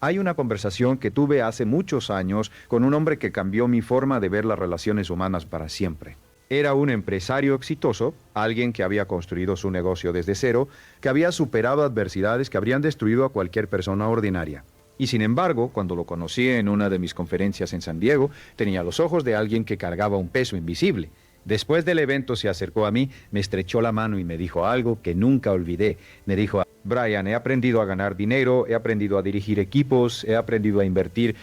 Hay una conversación que tuve hace muchos años con un hombre que cambió mi forma de ver las relaciones humanas para siempre. Era un empresario exitoso, alguien que había construido su negocio desde cero, que había superado adversidades que habrían destruido a cualquier persona ordinaria. Y sin embargo, cuando lo conocí en una de mis conferencias en San Diego, tenía los ojos de alguien que cargaba un peso invisible. Después del evento se acercó a mí, me estrechó la mano y me dijo algo que nunca olvidé. Me dijo: Brian, he aprendido a ganar dinero, he aprendido a dirigir equipos, he aprendido a invertir,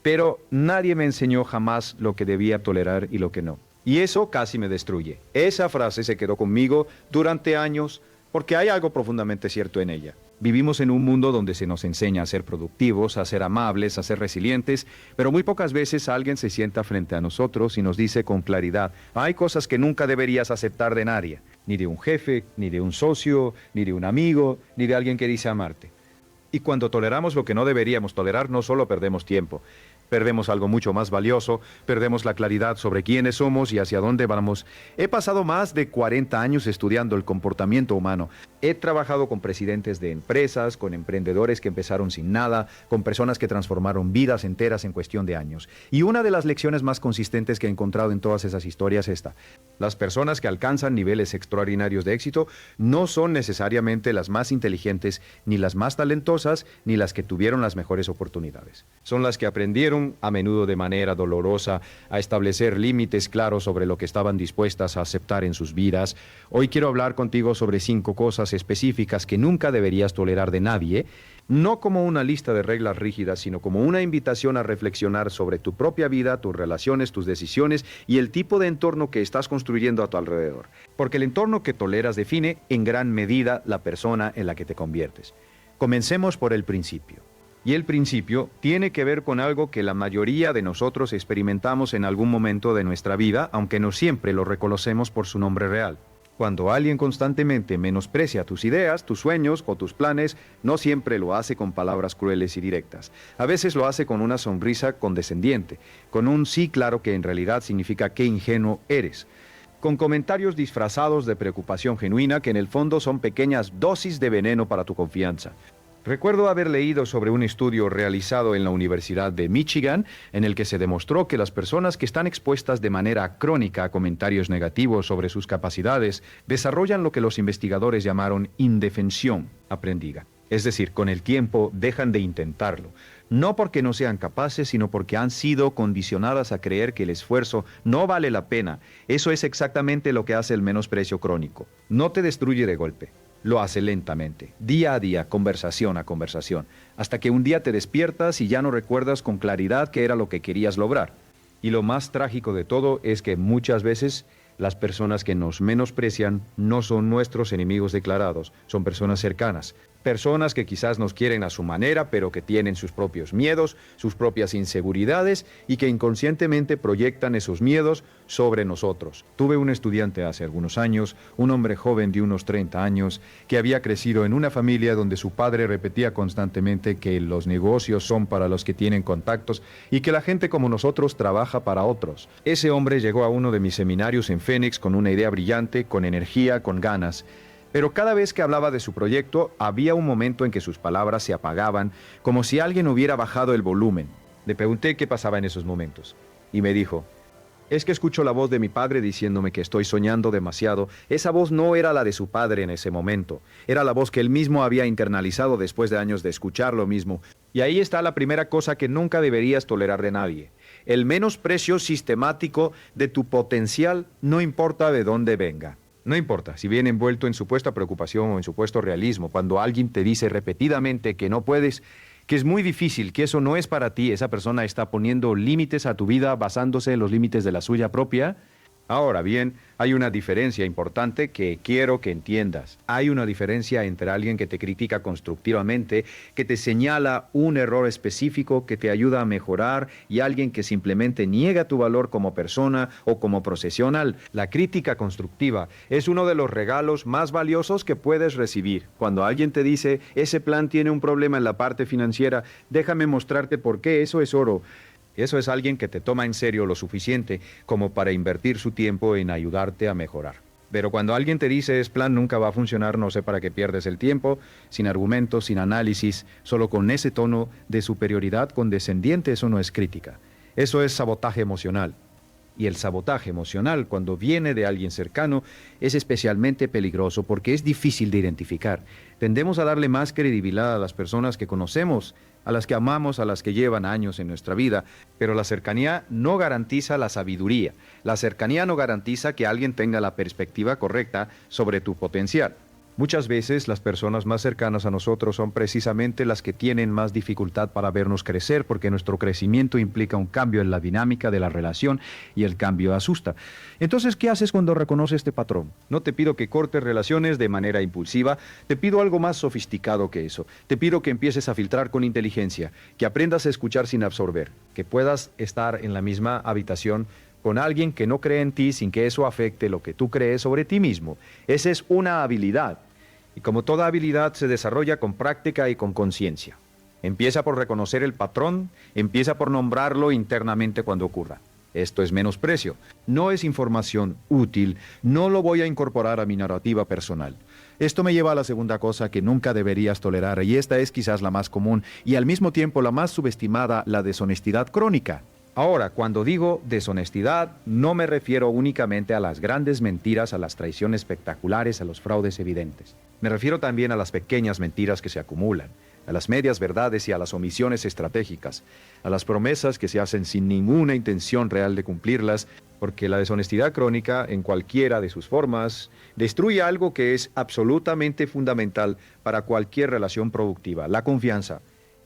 pero nadie me enseñó jamás lo que debía tolerar y lo que no. Y eso casi me destruye. Esa frase se quedó conmigo durante años porque hay algo profundamente cierto en ella. Vivimos en un mundo donde se nos enseña a ser productivos, a ser amables, a ser resilientes, pero muy pocas veces alguien se sienta frente a nosotros y nos dice con claridad: hay cosas que nunca deberías aceptar de nadie, ni de un jefe, ni de un socio, ni de un amigo, ni de alguien que dice amarte. Y cuando toleramos lo que no deberíamos tolerar, no solo perdemos tiempo, perdemos algo mucho más valioso, perdemos la claridad sobre quiénes somos y hacia dónde vamos. He pasado más de 40 años estudiando el comportamiento humano. He trabajado con presidentes de empresas, con emprendedores que empezaron sin nada, con personas que transformaron vidas enteras en cuestión de años. Y una de las lecciones más consistentes que he encontrado en todas esas historias es esta: las personas que alcanzan niveles extraordinarios de éxito no son necesariamente las más inteligentes, ni las más talentosas, ni las que tuvieron las mejores oportunidades. Son las que aprendieron, a menudo de manera dolorosa, a establecer límites claros sobre lo que estaban dispuestas a aceptar en sus vidas. Hoy quiero hablar contigo sobre 5 cosas específicas que nunca deberías tolerar de nadie, no como una lista de reglas rígidas, sino como una invitación a reflexionar sobre tu propia vida, tus relaciones, tus decisiones y el tipo de entorno que estás construyendo a tu alrededor. Porque el entorno que toleras define en gran medida la persona en la que te conviertes. Comencemos por el principio. Y el principio tiene que ver con algo que la mayoría de nosotros experimentamos en algún momento de nuestra vida, aunque no siempre lo reconocemos por su nombre real. Cuando alguien constantemente menosprecia tus ideas, tus sueños o tus planes, no siempre lo hace con palabras crueles y directas. A veces lo hace con una sonrisa condescendiente, con un sí claro que en realidad significa qué ingenuo eres, con comentarios disfrazados de preocupación genuina que en el fondo son pequeñas dosis de veneno para tu confianza. Recuerdo haber leído sobre un estudio realizado en la Universidad de Michigan, en el que se demostró que las personas que están expuestas de manera crónica a comentarios negativos sobre sus capacidades desarrollan lo que los investigadores llamaron indefensión aprendida. Es decir, con el tiempo dejan de intentarlo, no porque no sean capaces, sino porque han sido condicionadas a creer que el esfuerzo no vale la pena. Eso es exactamente lo que hace el menosprecio crónico. No te destruye de golpe. Lo hace lentamente, día a día, conversación a conversación, hasta que un día te despiertas y ya no recuerdas con claridad qué era lo que querías lograr. Y lo más trágico de todo es que muchas veces las personas que nos menosprecian no son nuestros enemigos declarados, son personas cercanas. Personas que quizás nos quieren a su manera, pero que tienen sus propios miedos, sus propias inseguridades y que inconscientemente proyectan esos miedos sobre nosotros. Tuve un estudiante hace algunos años, un hombre joven de unos 30 años, que había crecido en una familia donde su padre repetía constantemente que los negocios son para los que tienen contactos y que la gente como nosotros trabaja para otros. Ese hombre llegó a uno de mis seminarios en Phoenix con una idea brillante, con energía, con ganas. Pero cada vez que hablaba de su proyecto, había un momento en que sus palabras se apagaban, como si alguien hubiera bajado el volumen. Le pregunté qué pasaba en esos momentos, y me dijo: es que escucho la voz de mi padre diciéndome que estoy soñando demasiado. Esa voz no era la de su padre en ese momento, era la voz que él mismo había internalizado después de años de escuchar lo mismo. Y ahí está la primera cosa que nunca deberías tolerar de nadie: el menosprecio sistemático de tu potencial, no importa de dónde venga. No importa si viene envuelto en supuesta preocupación o en supuesto realismo, cuando alguien te dice repetidamente que no puedes, que es muy difícil, que eso no es para ti, esa persona está poniendo límites a tu vida basándose en los límites de la suya propia. Ahora bien, hay una diferencia importante que quiero que entiendas. Hay una diferencia entre alguien que te critica constructivamente, que te señala un error específico, que te ayuda a mejorar, y alguien que simplemente niega tu valor como persona o como profesional. La crítica constructiva es uno de los regalos más valiosos que puedes recibir. Cuando alguien te dice: ese plan tiene un problema en la parte financiera, déjame mostrarte por qué, eso es oro. Eso es alguien que te toma en serio lo suficiente como para invertir su tiempo en ayudarte a mejorar. Pero cuando alguien te dice es plan nunca va a funcionar, no sé para qué pierdes el tiempo, sin argumentos, sin análisis, solo con ese tono de superioridad condescendiente, eso no es crítica. Eso es sabotaje emocional. Y el sabotaje emocional, cuando viene de alguien cercano, es especialmente peligroso porque es difícil de identificar. Tendemos a darle más credibilidad a las personas que conocemos, a las que amamos, a las que llevan años en nuestra vida, pero la cercanía no garantiza la sabiduría. La cercanía no garantiza que alguien tenga la perspectiva correcta sobre tu potencial. Muchas veces las personas más cercanas a nosotros son precisamente las que tienen más dificultad para vernos crecer porque nuestro crecimiento implica un cambio en la dinámica de la relación y el cambio asusta. Entonces, ¿qué haces cuando reconoces este patrón? No te pido que cortes relaciones de manera impulsiva, te pido algo más sofisticado que eso. Te pido que empieces a filtrar con inteligencia, que aprendas a escuchar sin absorber, que puedas estar en la misma habitación con alguien que no cree en ti sin que eso afecte lo que tú crees sobre ti mismo. Esa es una habilidad. Y como toda habilidad se desarrolla con práctica y con conciencia. Empieza por reconocer el patrón, empieza por nombrarlo internamente cuando ocurra. Esto es menosprecio, no es información útil, no lo voy a incorporar a mi narrativa personal. Esto me lleva a la segunda cosa que nunca deberías tolerar, y esta es quizás la más común y al mismo tiempo la más subestimada, la deshonestidad crónica. Ahora, cuando digo deshonestidad, no me refiero únicamente a las grandes mentiras, a las traiciones espectaculares, a los fraudes evidentes. Me refiero también a las pequeñas mentiras que se acumulan, a las medias verdades y a las omisiones estratégicas, a las promesas que se hacen sin ninguna intención real de cumplirlas, porque la deshonestidad crónica, en cualquiera de sus formas, destruye algo que es absolutamente fundamental para cualquier relación productiva, la confianza.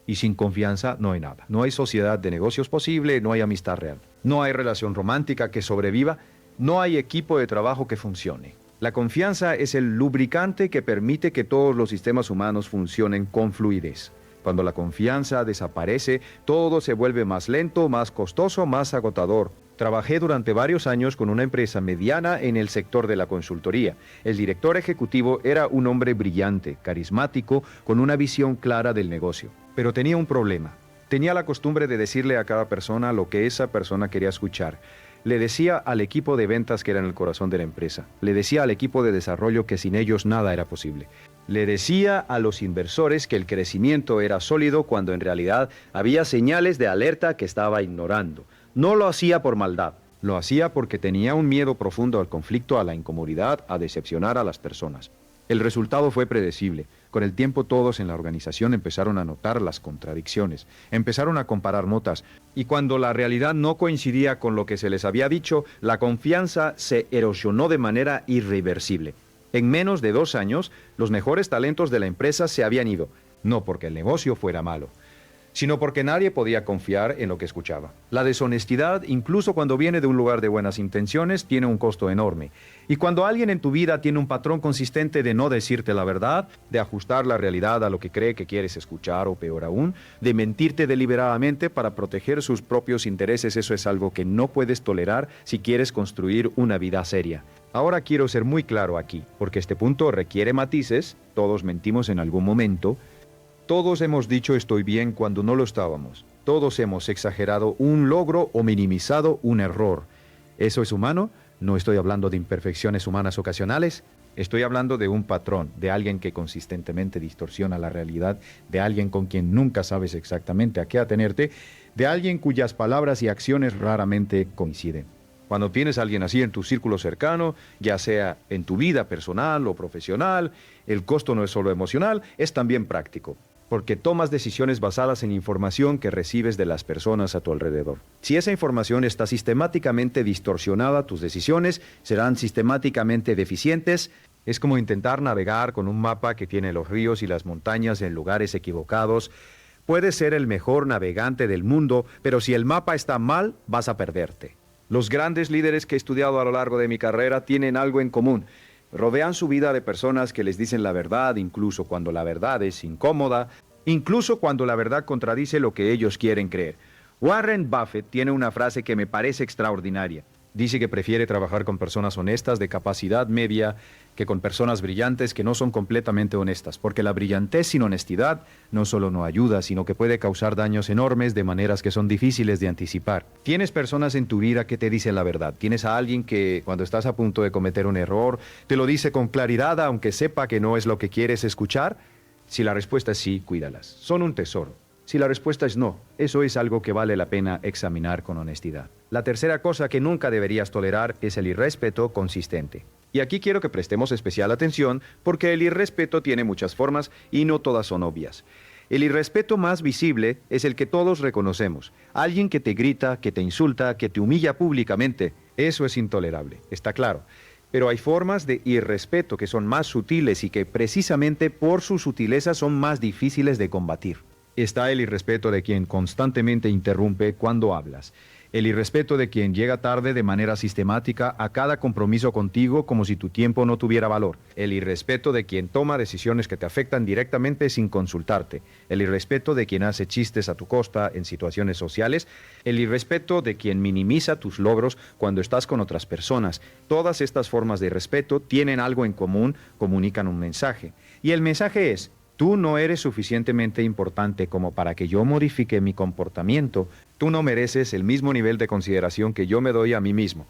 Y sin confianza no hay nada. No hay sociedad de negocios posible, no hay amistad real. No hay relación romántica que sobreviva, no hay equipo de trabajo que funcione. La confianza es el lubricante que permite que todos los sistemas humanos funcionen con fluidez. Cuando la confianza desaparece, todo se vuelve más lento, más costoso, más agotador. Trabajé durante varios años con una empresa mediana en el sector de la consultoría. El director ejecutivo era un hombre brillante, carismático, con una visión clara del negocio. Pero tenía un problema. Tenía la costumbre de decirle a cada persona lo que esa persona quería escuchar. Le decía al equipo de ventas que era en el corazón de la empresa. Le decía al equipo de desarrollo que sin ellos nada era posible. Le decía a los inversores que el crecimiento era sólido cuando en realidad había señales de alerta que estaba ignorando. No lo hacía por maldad, lo hacía porque tenía un miedo profundo al conflicto, a la incomodidad, a decepcionar a las personas. El resultado fue predecible. Con el tiempo todos en la organización empezaron a notar las contradicciones, empezaron a comparar notas, y cuando la realidad no coincidía con lo que se les había dicho, la confianza se erosionó de manera irreversible. En menos de 2 años, los mejores talentos de la empresa se habían ido, no porque el negocio fuera malo, sino porque nadie podía confiar en lo que escuchaba. La deshonestidad, incluso cuando viene de un lugar de buenas intenciones, tiene un costo enorme. Y cuando alguien en tu vida tiene un patrón consistente de no decirte la verdad, de ajustar la realidad a lo que cree que quieres escuchar o peor aún, de mentirte deliberadamente para proteger sus propios intereses, eso es algo que no puedes tolerar si quieres construir una vida seria. Ahora quiero ser muy claro aquí, porque este punto requiere matices, todos mentimos en algún momento. Todos hemos dicho estoy bien cuando no lo estábamos. Todos hemos exagerado un logro o minimizado un error. ¿Eso es humano? No estoy hablando de imperfecciones humanas ocasionales. Estoy hablando de un patrón, de alguien que consistentemente distorsiona la realidad, de alguien con quien nunca sabes exactamente a qué atenerte, de alguien cuyas palabras y acciones raramente coinciden. Cuando tienes a alguien así en tu círculo cercano, ya sea en tu vida personal o profesional, el costo no es solo emocional, es también práctico. Porque tomas decisiones basadas en información que recibes de las personas a tu alrededor. Si esa información está sistemáticamente distorsionada, tus decisiones serán sistemáticamente deficientes. Es como intentar navegar con un mapa que tiene los ríos y las montañas en lugares equivocados. Puedes ser el mejor navegante del mundo, pero si el mapa está mal, vas a perderte. Los grandes líderes que he estudiado a lo largo de mi carrera tienen algo en común. Rodean su vida de personas que les dicen la verdad, incluso cuando la verdad es incómoda, incluso cuando la verdad contradice lo que ellos quieren creer. Warren Buffett tiene una frase que me parece extraordinaria. Dice que prefiere trabajar con personas honestas de capacidad media que con personas brillantes que no son completamente honestas, porque la brillantez sin honestidad no solo no ayuda, sino que puede causar daños enormes de maneras que son difíciles de anticipar. Tienes personas en tu vida que te dicen la verdad. Tienes a alguien que cuando estás a punto de cometer un error, te lo dice con claridad, aunque sepa que no es lo que quieres escuchar. Si la respuesta es sí, cuídalas. Son un tesoro. Si la respuesta es no, eso es algo que vale la pena examinar con honestidad. La tercera cosa que nunca deberías tolerar es el irrespeto consistente. Y aquí quiero que prestemos especial atención porque el irrespeto tiene muchas formas y no todas son obvias. El irrespeto más visible es el que todos reconocemos. Alguien que te grita, que te insulta, que te humilla públicamente. Eso es intolerable, está claro. Pero hay formas de irrespeto que son más sutiles y que precisamente por su sutileza son más difíciles de combatir. Está el irrespeto de quien constantemente interrumpe cuando hablas. El irrespeto de quien llega tarde de manera sistemática a cada compromiso contigo como si tu tiempo no tuviera valor. El irrespeto de quien toma decisiones que te afectan directamente sin consultarte. El irrespeto de quien hace chistes a tu costa en situaciones sociales. El irrespeto de quien minimiza tus logros cuando estás con otras personas. Todas estas formas de irrespeto tienen algo en común, comunican un mensaje. Y el mensaje es: tú no eres suficientemente importante como para que yo modifique mi comportamiento. Tú no mereces el mismo nivel de consideración que yo me doy a mí mismo.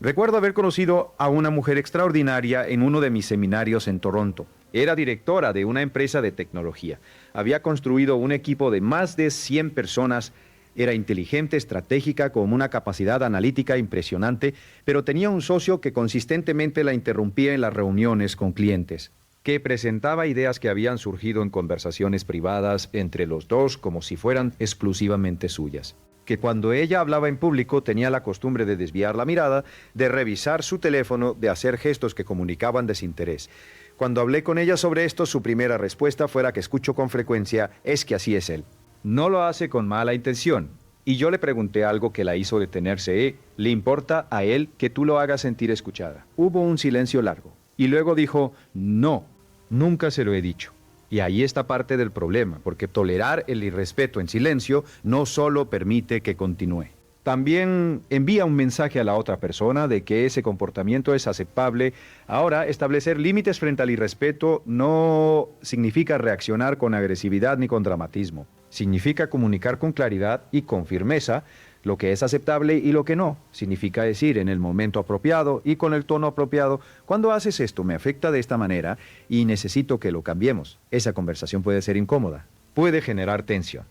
Recuerdo haber conocido a una mujer extraordinaria en uno de mis seminarios en Toronto. Era directora de una empresa de tecnología. Había construido un equipo de más de 100 personas. Era inteligente, estratégica, con una capacidad analítica impresionante, pero tenía un socio que consistentemente la interrumpía en las reuniones con clientes, que presentaba ideas que habían surgido en conversaciones privadas entre los dos como si fueran exclusivamente suyas, que cuando ella hablaba en público tenía la costumbre de desviar la mirada, de revisar su teléfono, de hacer gestos que comunicaban desinterés. Cuando hablé con ella sobre esto, su primera respuesta fuera que escucho con frecuencia: es que así es él. No lo hace con mala intención. Y yo le pregunté algo que la hizo detenerse. ¿Le importa a él que tú lo hagas sentir escuchada? Hubo un silencio largo. Y luego dijo: no. Nunca se lo he dicho. Y ahí está parte del problema, porque tolerar el irrespeto en silencio no solo permite que continúe. También envía un mensaje a la otra persona de que ese comportamiento es aceptable. Ahora, establecer límites frente al irrespeto no significa reaccionar con agresividad ni con dramatismo. Significa comunicar con claridad y con firmeza lo que es aceptable y lo que no. Significa decir en el momento apropiado y con el tono apropiado: cuando haces esto me afecta de esta manera y necesito que lo cambiemos. Esa conversación puede ser incómoda, puede generar tensión,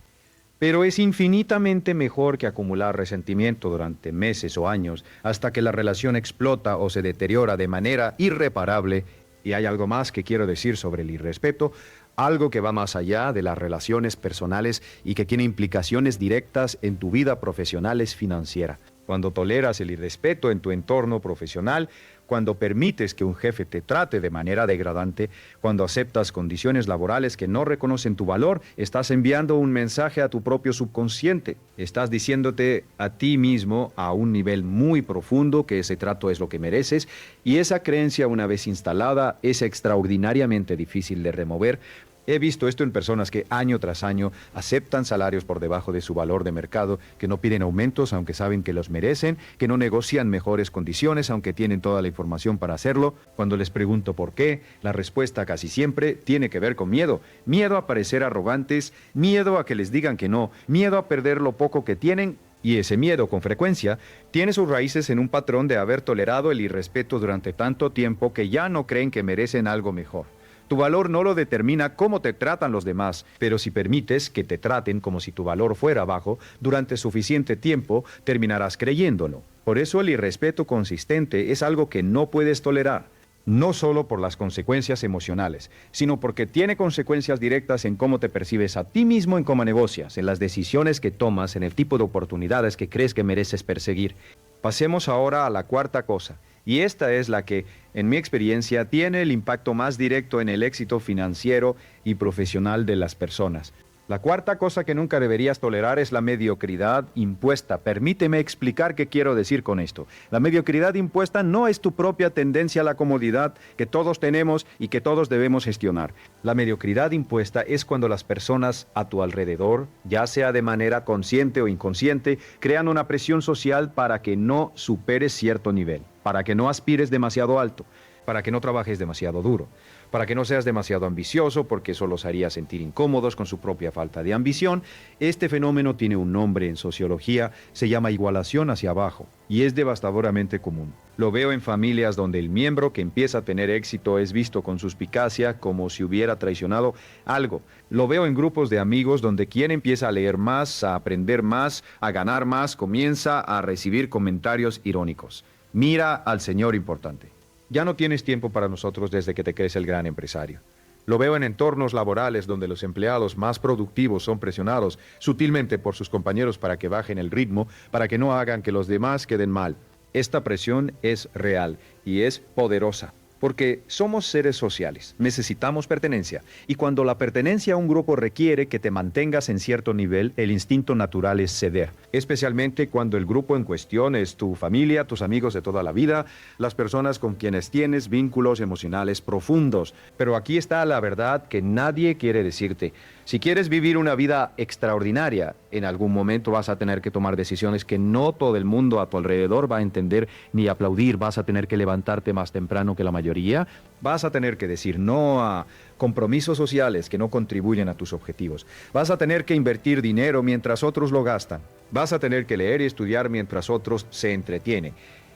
pero es infinitamente mejor que acumular resentimiento durante meses o años hasta que la relación explota o se deteriora de manera irreparable. Y hay algo más que quiero decir sobre el irrespeto, algo que va más allá de las relaciones personales y que tiene implicaciones directas en tu vida profesional y financiera. Cuando toleras el irrespeto en tu entorno profesional, cuando permites que un jefe te trate de manera degradante, cuando aceptas condiciones laborales que no reconocen tu valor, estás enviando un mensaje a tu propio subconsciente. Estás diciéndote a ti mismo a un nivel muy profundo que ese trato es lo que mereces, y esa creencia, una vez instalada, es extraordinariamente difícil de remover. He visto esto en personas que año tras año aceptan salarios por debajo de su valor de mercado, que no piden aumentos aunque saben que los merecen, que no negocian mejores condiciones aunque tienen toda la información para hacerlo. Cuando les pregunto por qué, la respuesta casi siempre tiene que ver con miedo. Miedo a parecer arrogantes, miedo a que les digan que no, miedo a perder lo poco que tienen. Y ese miedo, con frecuencia, tiene sus raíces en un patrón de haber tolerado el irrespeto durante tanto tiempo que ya no creen que merecen algo mejor. Tu valor no lo determina cómo te tratan los demás, pero si permites que te traten como si tu valor fuera bajo, durante suficiente tiempo terminarás creyéndolo. Por eso el irrespeto consistente es algo que no puedes tolerar, no solo por las consecuencias emocionales, sino porque tiene consecuencias directas en cómo te percibes a ti mismo, en cómo negocias, en las decisiones que tomas, en el tipo de oportunidades que crees que mereces perseguir. Pasemos ahora a la cuarta cosa. Y esta es la que, en mi experiencia, tiene el impacto más directo en el éxito financiero y profesional de las personas. La cuarta cosa que nunca deberías tolerar es la mediocridad impuesta. Permíteme explicar qué quiero decir con esto. La mediocridad impuesta no es tu propia tendencia a la comodidad que todos tenemos y que todos debemos gestionar. La mediocridad impuesta es cuando las personas a tu alrededor, ya sea de manera consciente o inconsciente, crean una presión social para que no superes cierto nivel, para que no aspires demasiado alto, para que no trabajes demasiado duro, para que no seas demasiado ambicioso, porque eso los haría sentir incómodos con su propia falta de ambición. Este fenómeno tiene un nombre en sociología, se llama igualación hacia abajo, y es devastadoramente común. Lo veo en familias donde el miembro que empieza a tener éxito es visto con suspicacia, como si hubiera traicionado algo. Lo veo en grupos de amigos donde quien empieza a leer más, a aprender más, a ganar más, comienza a recibir comentarios irónicos. Mira al señor importante. Ya no tienes tiempo para nosotros desde que te crees el gran empresario. Lo veo en entornos laborales donde los empleados más productivos son presionados sutilmente por sus compañeros para que bajen el ritmo, para que no hagan que los demás queden mal. Esta presión es real y es poderosa, porque somos seres sociales, necesitamos pertenencia, y cuando la pertenencia a un grupo requiere que te mantengas en cierto nivel, el instinto natural es ceder, especialmente cuando el grupo en cuestión es tu familia, tus amigos de toda la vida, las personas con quienes tienes vínculos emocionales profundos. Pero aquí está la verdad que nadie quiere decirte. Si quieres vivir una vida extraordinaria, en algún momento vas a tener que tomar decisiones que no todo el mundo a tu alrededor va a entender ni aplaudir. Vas a tener que levantarte más temprano que la mayoría. Vas a tener que decir no a compromisos sociales que no contribuyen a tus objetivos. Vas a tener que invertir dinero mientras otros lo gastan. Vas a tener que leer y estudiar mientras otros se entretienen.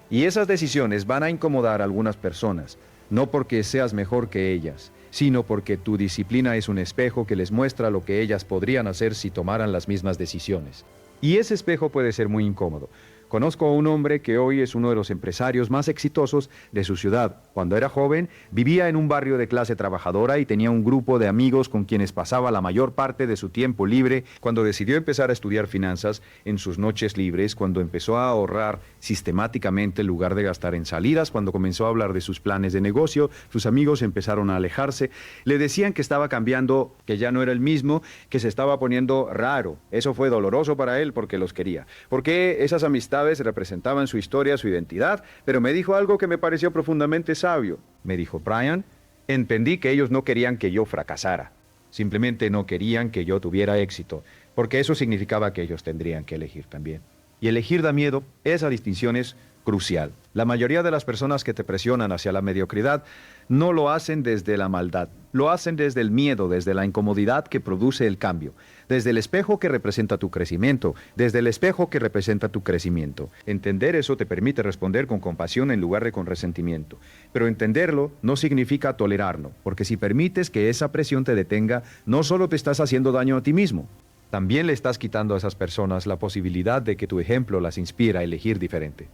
Y esas decisiones van a incomodar a algunas personas, no porque seas mejor que ellas, sino porque tu disciplina es un espejo que les muestra lo que ellas podrían hacer si tomaran las mismas decisiones. Y ese espejo puede ser muy incómodo. Conozco a un hombre que hoy es uno de los empresarios más exitosos de su ciudad. Cuando era joven, vivía en un barrio de clase trabajadora y tenía un grupo de amigos con quienes pasaba la mayor parte de su tiempo libre. Cuando decidió empezar a estudiar finanzas en sus noches libres, cuando empezó a ahorrar sistemáticamente en lugar de gastar en salidas, cuando comenzó a hablar de sus planes de negocio, sus amigos empezaron a alejarse. Le decían que estaba cambiando, que ya no era el mismo, que se estaba poniendo raro. Eso fue doloroso para él porque los quería. Porque esas amistades representaban su historia, su identidad, pero me dijo algo que me pareció profundamente sabio. Me dijo: Brian, entendí que ellos no querían que yo fracasara. Simplemente no querían que yo tuviera éxito, porque eso significaba que ellos tendrían que elegir también. Y elegir da miedo. Esa distinción es crucial. La mayoría de las personas que te presionan hacia la mediocridad no lo hacen desde la maldad, lo hacen desde el miedo, desde la incomodidad que produce el cambio, desde el espejo que representa tu crecimiento, desde el espejo que representa tu crecimiento. Entender eso te permite responder con compasión en lugar de con resentimiento. Pero entenderlo no significa tolerarlo, porque si permites que esa presión te detenga, no solo te estás haciendo daño a ti mismo, también le estás quitando a esas personas la posibilidad de que tu ejemplo las inspire a elegir diferente.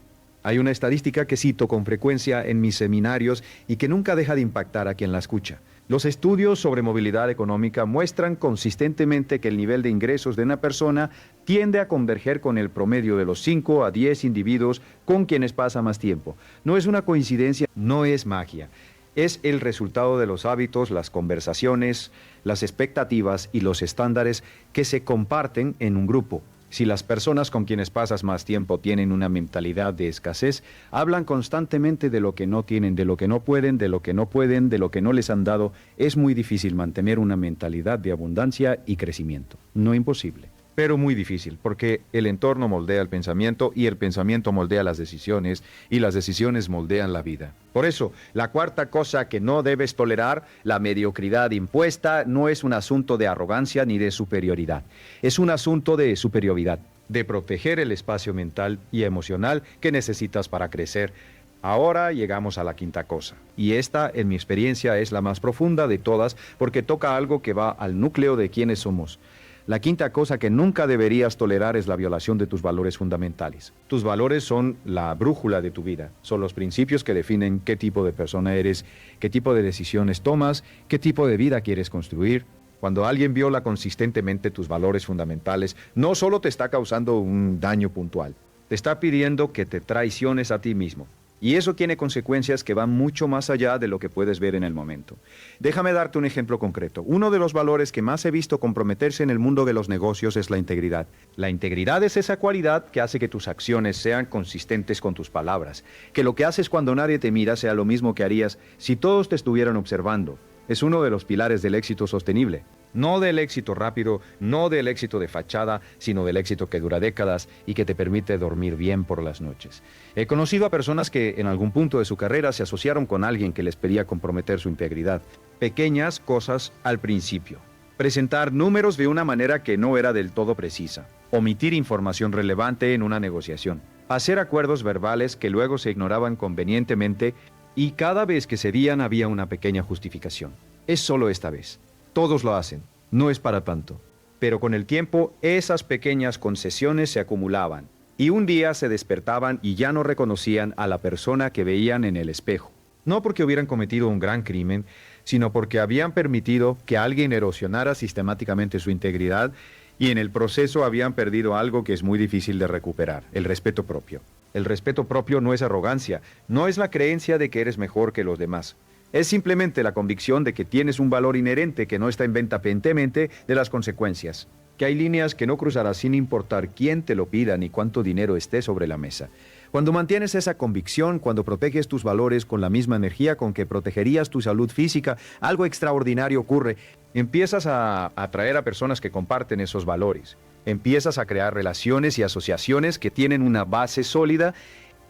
Hay una estadística que cito con frecuencia en mis seminarios y que nunca deja de impactar a quien la escucha. Los estudios sobre movilidad económica muestran consistentemente que el nivel de ingresos de una persona tiende a converger con el promedio de los 5 a 10 individuos con quienes pasa más tiempo. No es una coincidencia, no es magia. Es el resultado de los hábitos, las conversaciones, las expectativas y los estándares que se comparten en un grupo. Si las personas con quienes pasas más tiempo tienen una mentalidad de escasez, hablan constantemente de lo que no tienen, de lo que no pueden, de lo que no pueden, de lo que no les han dado, es muy difícil mantener una mentalidad de abundancia y crecimiento. No imposible, pero muy difícil, porque el entorno moldea el pensamiento y el pensamiento moldea las decisiones y las decisiones moldean la vida. Por eso, la cuarta cosa que no debes tolerar, la mediocridad impuesta, no es un asunto de arrogancia ni de superioridad. Es un asunto de superioridad, de proteger el espacio mental y emocional que necesitas para crecer. Ahora llegamos a la quinta cosa, y esta, en mi experiencia, es la más profunda de todas porque toca algo que va al núcleo de quiénes somos. La quinta cosa que nunca deberías tolerar es la violación de tus valores fundamentales. Tus valores son la brújula de tu vida, son los principios que definen qué tipo de persona eres, qué tipo de decisiones tomas, qué tipo de vida quieres construir. Cuando alguien viola consistentemente tus valores fundamentales, no solo te está causando un daño puntual, te está pidiendo que te traiciones a ti mismo. Y eso tiene consecuencias que van mucho más allá de lo que puedes ver en el momento. Déjame darte un ejemplo concreto. Uno de los valores que más he visto comprometerse en el mundo de los negocios es la integridad. La integridad es esa cualidad que hace que tus acciones sean consistentes con tus palabras, que lo que haces cuando nadie te mira sea lo mismo que harías si todos te estuvieran observando. Es uno de los pilares del éxito sostenible. No del éxito rápido, no del éxito de fachada, sino del éxito que dura décadas y que te permite dormir bien por las noches. He conocido a personas que en algún punto de su carrera se asociaron con alguien que les pedía comprometer su integridad. Pequeñas cosas al principio. Presentar números de una manera que no era del todo precisa. Omitir información relevante en una negociación. Hacer acuerdos verbales que luego se ignoraban convenientemente y cada vez que cedían había una pequeña justificación. Es solo esta vez. Todos lo hacen, no es para tanto. Pero con el tiempo, esas pequeñas concesiones se acumulaban y un día se despertaban y ya no reconocían a la persona que veían en el espejo. No porque hubieran cometido un gran crimen, sino porque habían permitido que alguien erosionara sistemáticamente su integridad y en el proceso habían perdido algo que es muy difícil de recuperar, el respeto propio. El respeto propio no es arrogancia, no es la creencia de que eres mejor que los demás. Es simplemente la convicción de que tienes un valor inherente que no está independientemente de las consecuencias. Que hay líneas que no cruzarás sin importar quién te lo pida ni cuánto dinero esté sobre la mesa. Cuando mantienes esa convicción, cuando proteges tus valores con la misma energía con que protegerías tu salud física, algo extraordinario ocurre. Empiezas a atraer a personas que comparten esos valores. Empiezas a crear relaciones y asociaciones que tienen una base sólida.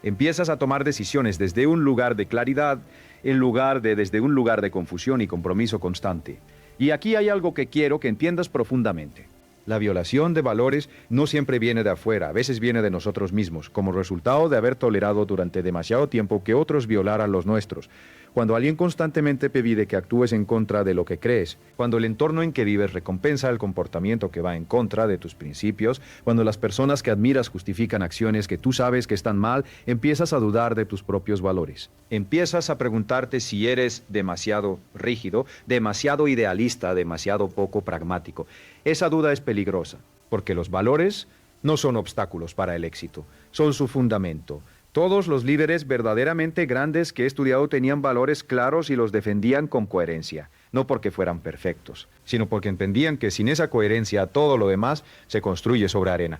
Empiezas a tomar decisiones desde un lugar de claridad, desde un lugar de confusión y compromiso constante. Y aquí hay algo que quiero que entiendas profundamente. La violación de valores no siempre viene de afuera, a veces viene de nosotros mismos, como resultado de haber tolerado durante demasiado tiempo que otros violaran los nuestros. Cuando alguien constantemente te pide que actúes en contra de lo que crees, cuando el entorno en que vives recompensa el comportamiento que va en contra de tus principios, cuando las personas que admiras justifican acciones que tú sabes que están mal, empiezas a dudar de tus propios valores. Empiezas a preguntarte si eres demasiado rígido, demasiado idealista, demasiado poco pragmático. Esa duda es peligrosa, porque los valores no son obstáculos para el éxito, son su fundamento. Todos los líderes verdaderamente grandes que he estudiado tenían valores claros y los defendían con coherencia, no porque fueran perfectos, sino porque entendían que sin esa coherencia todo lo demás se construye sobre arena.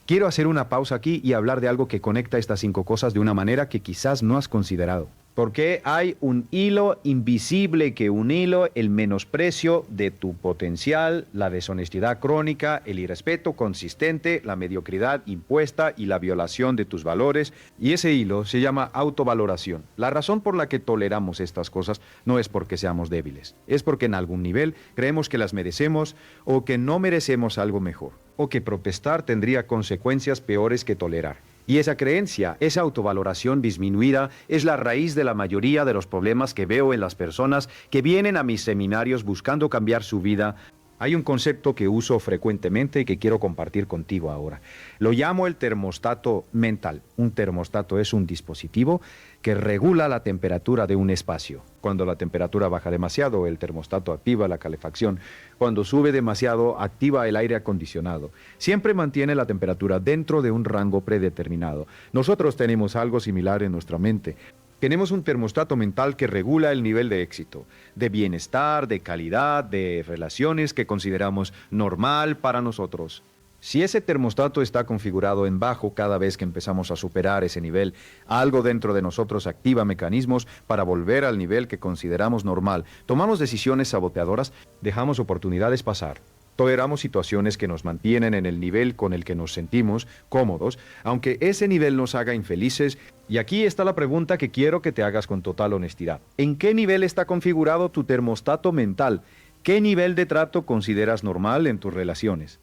Quiero hacer una pausa aquí y hablar de algo que conecta estas 5 cosas de una manera que quizás no has considerado. Porque hay un hilo invisible que unilo el menosprecio de tu potencial, la deshonestidad crónica, el irrespeto consistente, la mediocridad impuesta y la violación de tus valores. Y ese hilo se llama autovaloración. La razón por la que toleramos estas cosas no es porque seamos débiles, es porque en algún nivel creemos que las merecemos o que no merecemos algo mejor, o que protestar tendría consecuencias peores que tolerar. Y esa creencia, esa autovaloración disminuida, es la raíz de la mayoría de los problemas que veo en las personas que vienen a mis seminarios buscando cambiar su vida. Hay un concepto que uso frecuentemente y que quiero compartir contigo ahora. Lo llamo el termostato mental. Un termostato es un dispositivo que regula la temperatura de un espacio. Cuando la temperatura baja demasiado, el termostato activa la calefacción. Cuando sube demasiado, activa el aire acondicionado. Siempre mantiene la temperatura dentro de un rango predeterminado. Nosotros tenemos algo similar en nuestra mente. Tenemos un termostato mental que regula el nivel de éxito, de bienestar, de calidad, de relaciones que consideramos normal para nosotros. Si ese termostato está configurado en bajo cada vez que empezamos a superar ese nivel, algo dentro de nosotros activa mecanismos para volver al nivel que consideramos normal. Tomamos decisiones saboteadoras, dejamos oportunidades pasar. Toleramos situaciones que nos mantienen en el nivel con el que nos sentimos cómodos, aunque ese nivel nos haga infelices. Y aquí está la pregunta que quiero que te hagas con total honestidad. ¿En qué nivel está configurado tu termostato mental? ¿Qué nivel de trato consideras normal en tus relaciones?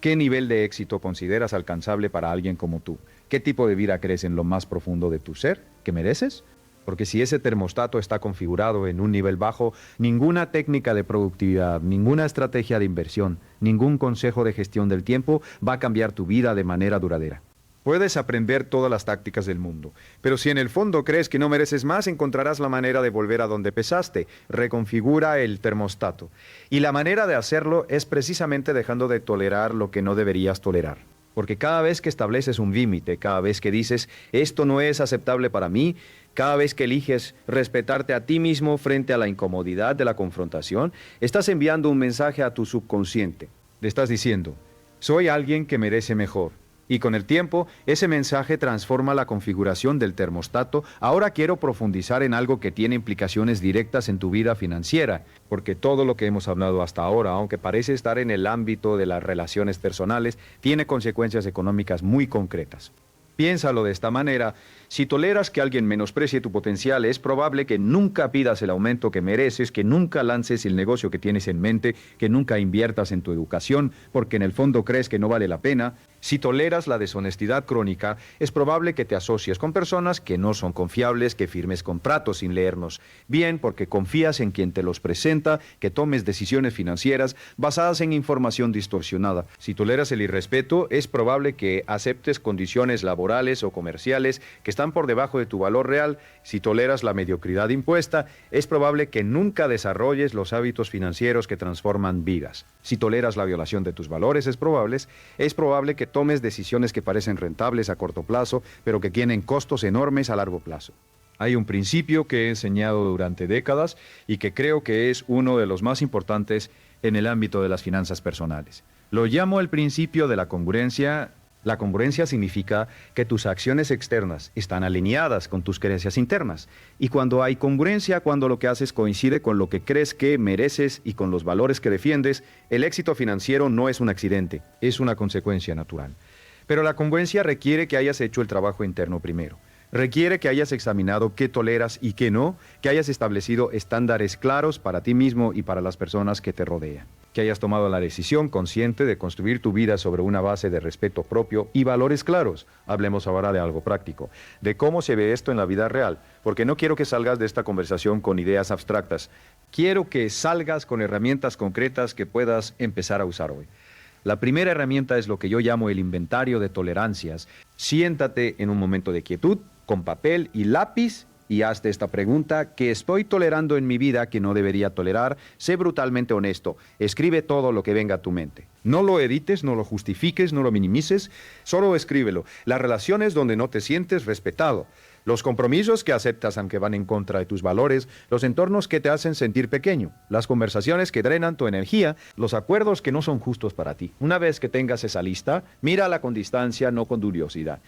¿Qué nivel de éxito consideras alcanzable para alguien como tú? ¿Qué tipo de vida crees en lo más profundo de tu ser que mereces? Porque si ese termostato está configurado en un nivel bajo, ninguna técnica de productividad, ninguna estrategia de inversión, ningún consejo de gestión del tiempo va a cambiar tu vida de manera duradera. Puedes aprender todas las tácticas del mundo, pero si en el fondo crees que no mereces más, encontrarás la manera de volver a donde empezaste. Reconfigura el termostato. Y la manera de hacerlo es precisamente dejando de tolerar lo que no deberías tolerar. Porque cada vez que estableces un límite, cada vez que dices, esto no es aceptable para mí, cada vez que eliges respetarte a ti mismo frente a la incomodidad de la confrontación, estás enviando un mensaje a tu subconsciente. Le estás diciendo, soy alguien que merece mejor. Y con el tiempo, ese mensaje transforma la configuración del termostato. Ahora quiero profundizar en algo que tiene implicaciones directas en tu vida financiera, porque todo lo que hemos hablado hasta ahora, aunque parece estar en el ámbito de las relaciones personales, tiene consecuencias económicas muy concretas. Piénsalo de esta manera, si toleras que alguien menosprecie tu potencial, es probable que nunca pidas el aumento que mereces, que nunca lances el negocio que tienes en mente, que nunca inviertas en tu educación, porque en el fondo crees que no vale la pena. Si toleras la deshonestidad crónica, es probable que te asocies con personas que no son confiables, que firmes contratos sin leernos bien, porque confías en quien te los presenta, que tomes decisiones financieras basadas en información distorsionada. Si toleras el irrespeto, es probable que aceptes condiciones laborales o comerciales que están por debajo de tu valor real. Si toleras la mediocridad impuesta, es probable que nunca desarrolles los hábitos financieros que transforman vidas. Si toleras la violación de tus valores, es probable que tomes decisiones que parecen rentables a corto plazo, pero que tienen costos enormes a largo plazo. Hay un principio que he enseñado durante décadas y que creo que es uno de los más importantes en el ámbito de las finanzas personales. Lo llamo el principio de la congruencia. La congruencia significa que tus acciones externas están alineadas con tus creencias internas. Y cuando hay congruencia, cuando lo que haces coincide con lo que crees que mereces y con los valores que defiendes, el éxito financiero no es un accidente, es una consecuencia natural. Pero la congruencia requiere que hayas hecho el trabajo interno primero. Requiere que hayas examinado qué toleras y qué no, que hayas establecido estándares claros para ti mismo y para las personas que te rodean. Que hayas tomado la decisión consciente de construir tu vida sobre una base de respeto propio y valores claros. Hablemos ahora de algo práctico, de cómo se ve esto en la vida real, porque no quiero que salgas de esta conversación con ideas abstractas. Quiero que salgas con herramientas concretas que puedas empezar a usar hoy. La primera herramienta es lo que yo llamo el inventario de tolerancias. Siéntate en un momento de quietud, con papel y lápiz, y hazte esta pregunta: ¿qué estoy tolerando en mi vida que no debería tolerar? Sé brutalmente honesto. Escribe todo lo que venga a tu mente. No lo edites, no lo justifiques, no lo minimices. Solo escríbelo. Las relaciones donde no te sientes respetado. Los compromisos que aceptas aunque van en contra de tus valores, los entornos que te hacen sentir pequeño, las conversaciones que drenan tu energía, los acuerdos que no son justos para ti. Una vez que tengas esa lista, mírala con distancia, no con curiosidad.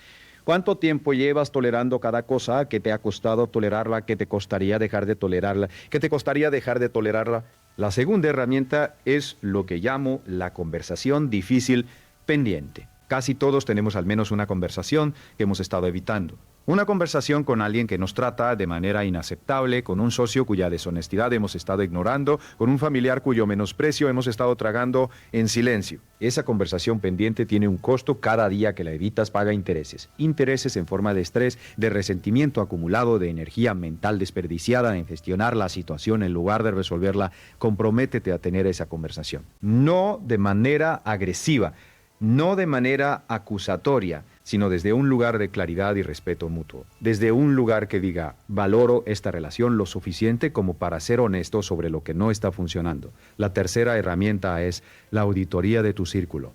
¿Cuánto tiempo llevas tolerando cada cosa que te ha costado tolerarla, que te costaría dejar de tolerarla, que te costaría dejar de tolerarla? La segunda herramienta es lo que llamo la conversación difícil pendiente. Casi todos tenemos al menos una conversación que hemos estado evitando. Una conversación con alguien que nos trata de manera inaceptable, con un socio cuya deshonestidad hemos estado ignorando, con un familiar cuyo menosprecio hemos estado tragando en silencio. Esa conversación pendiente tiene un costo. Cada día que la evitas paga intereses. Intereses en forma de estrés, de resentimiento acumulado, de energía mental desperdiciada en gestionar la situación en lugar de resolverla. Comprométete a tener esa conversación. No de manera agresiva, no de manera acusatoria, sino desde un lugar de claridad y respeto mutuo. Desde un lugar que diga, valoro esta relación lo suficiente como para ser honesto sobre lo que no está funcionando. La tercera herramienta es la auditoría de tu círculo.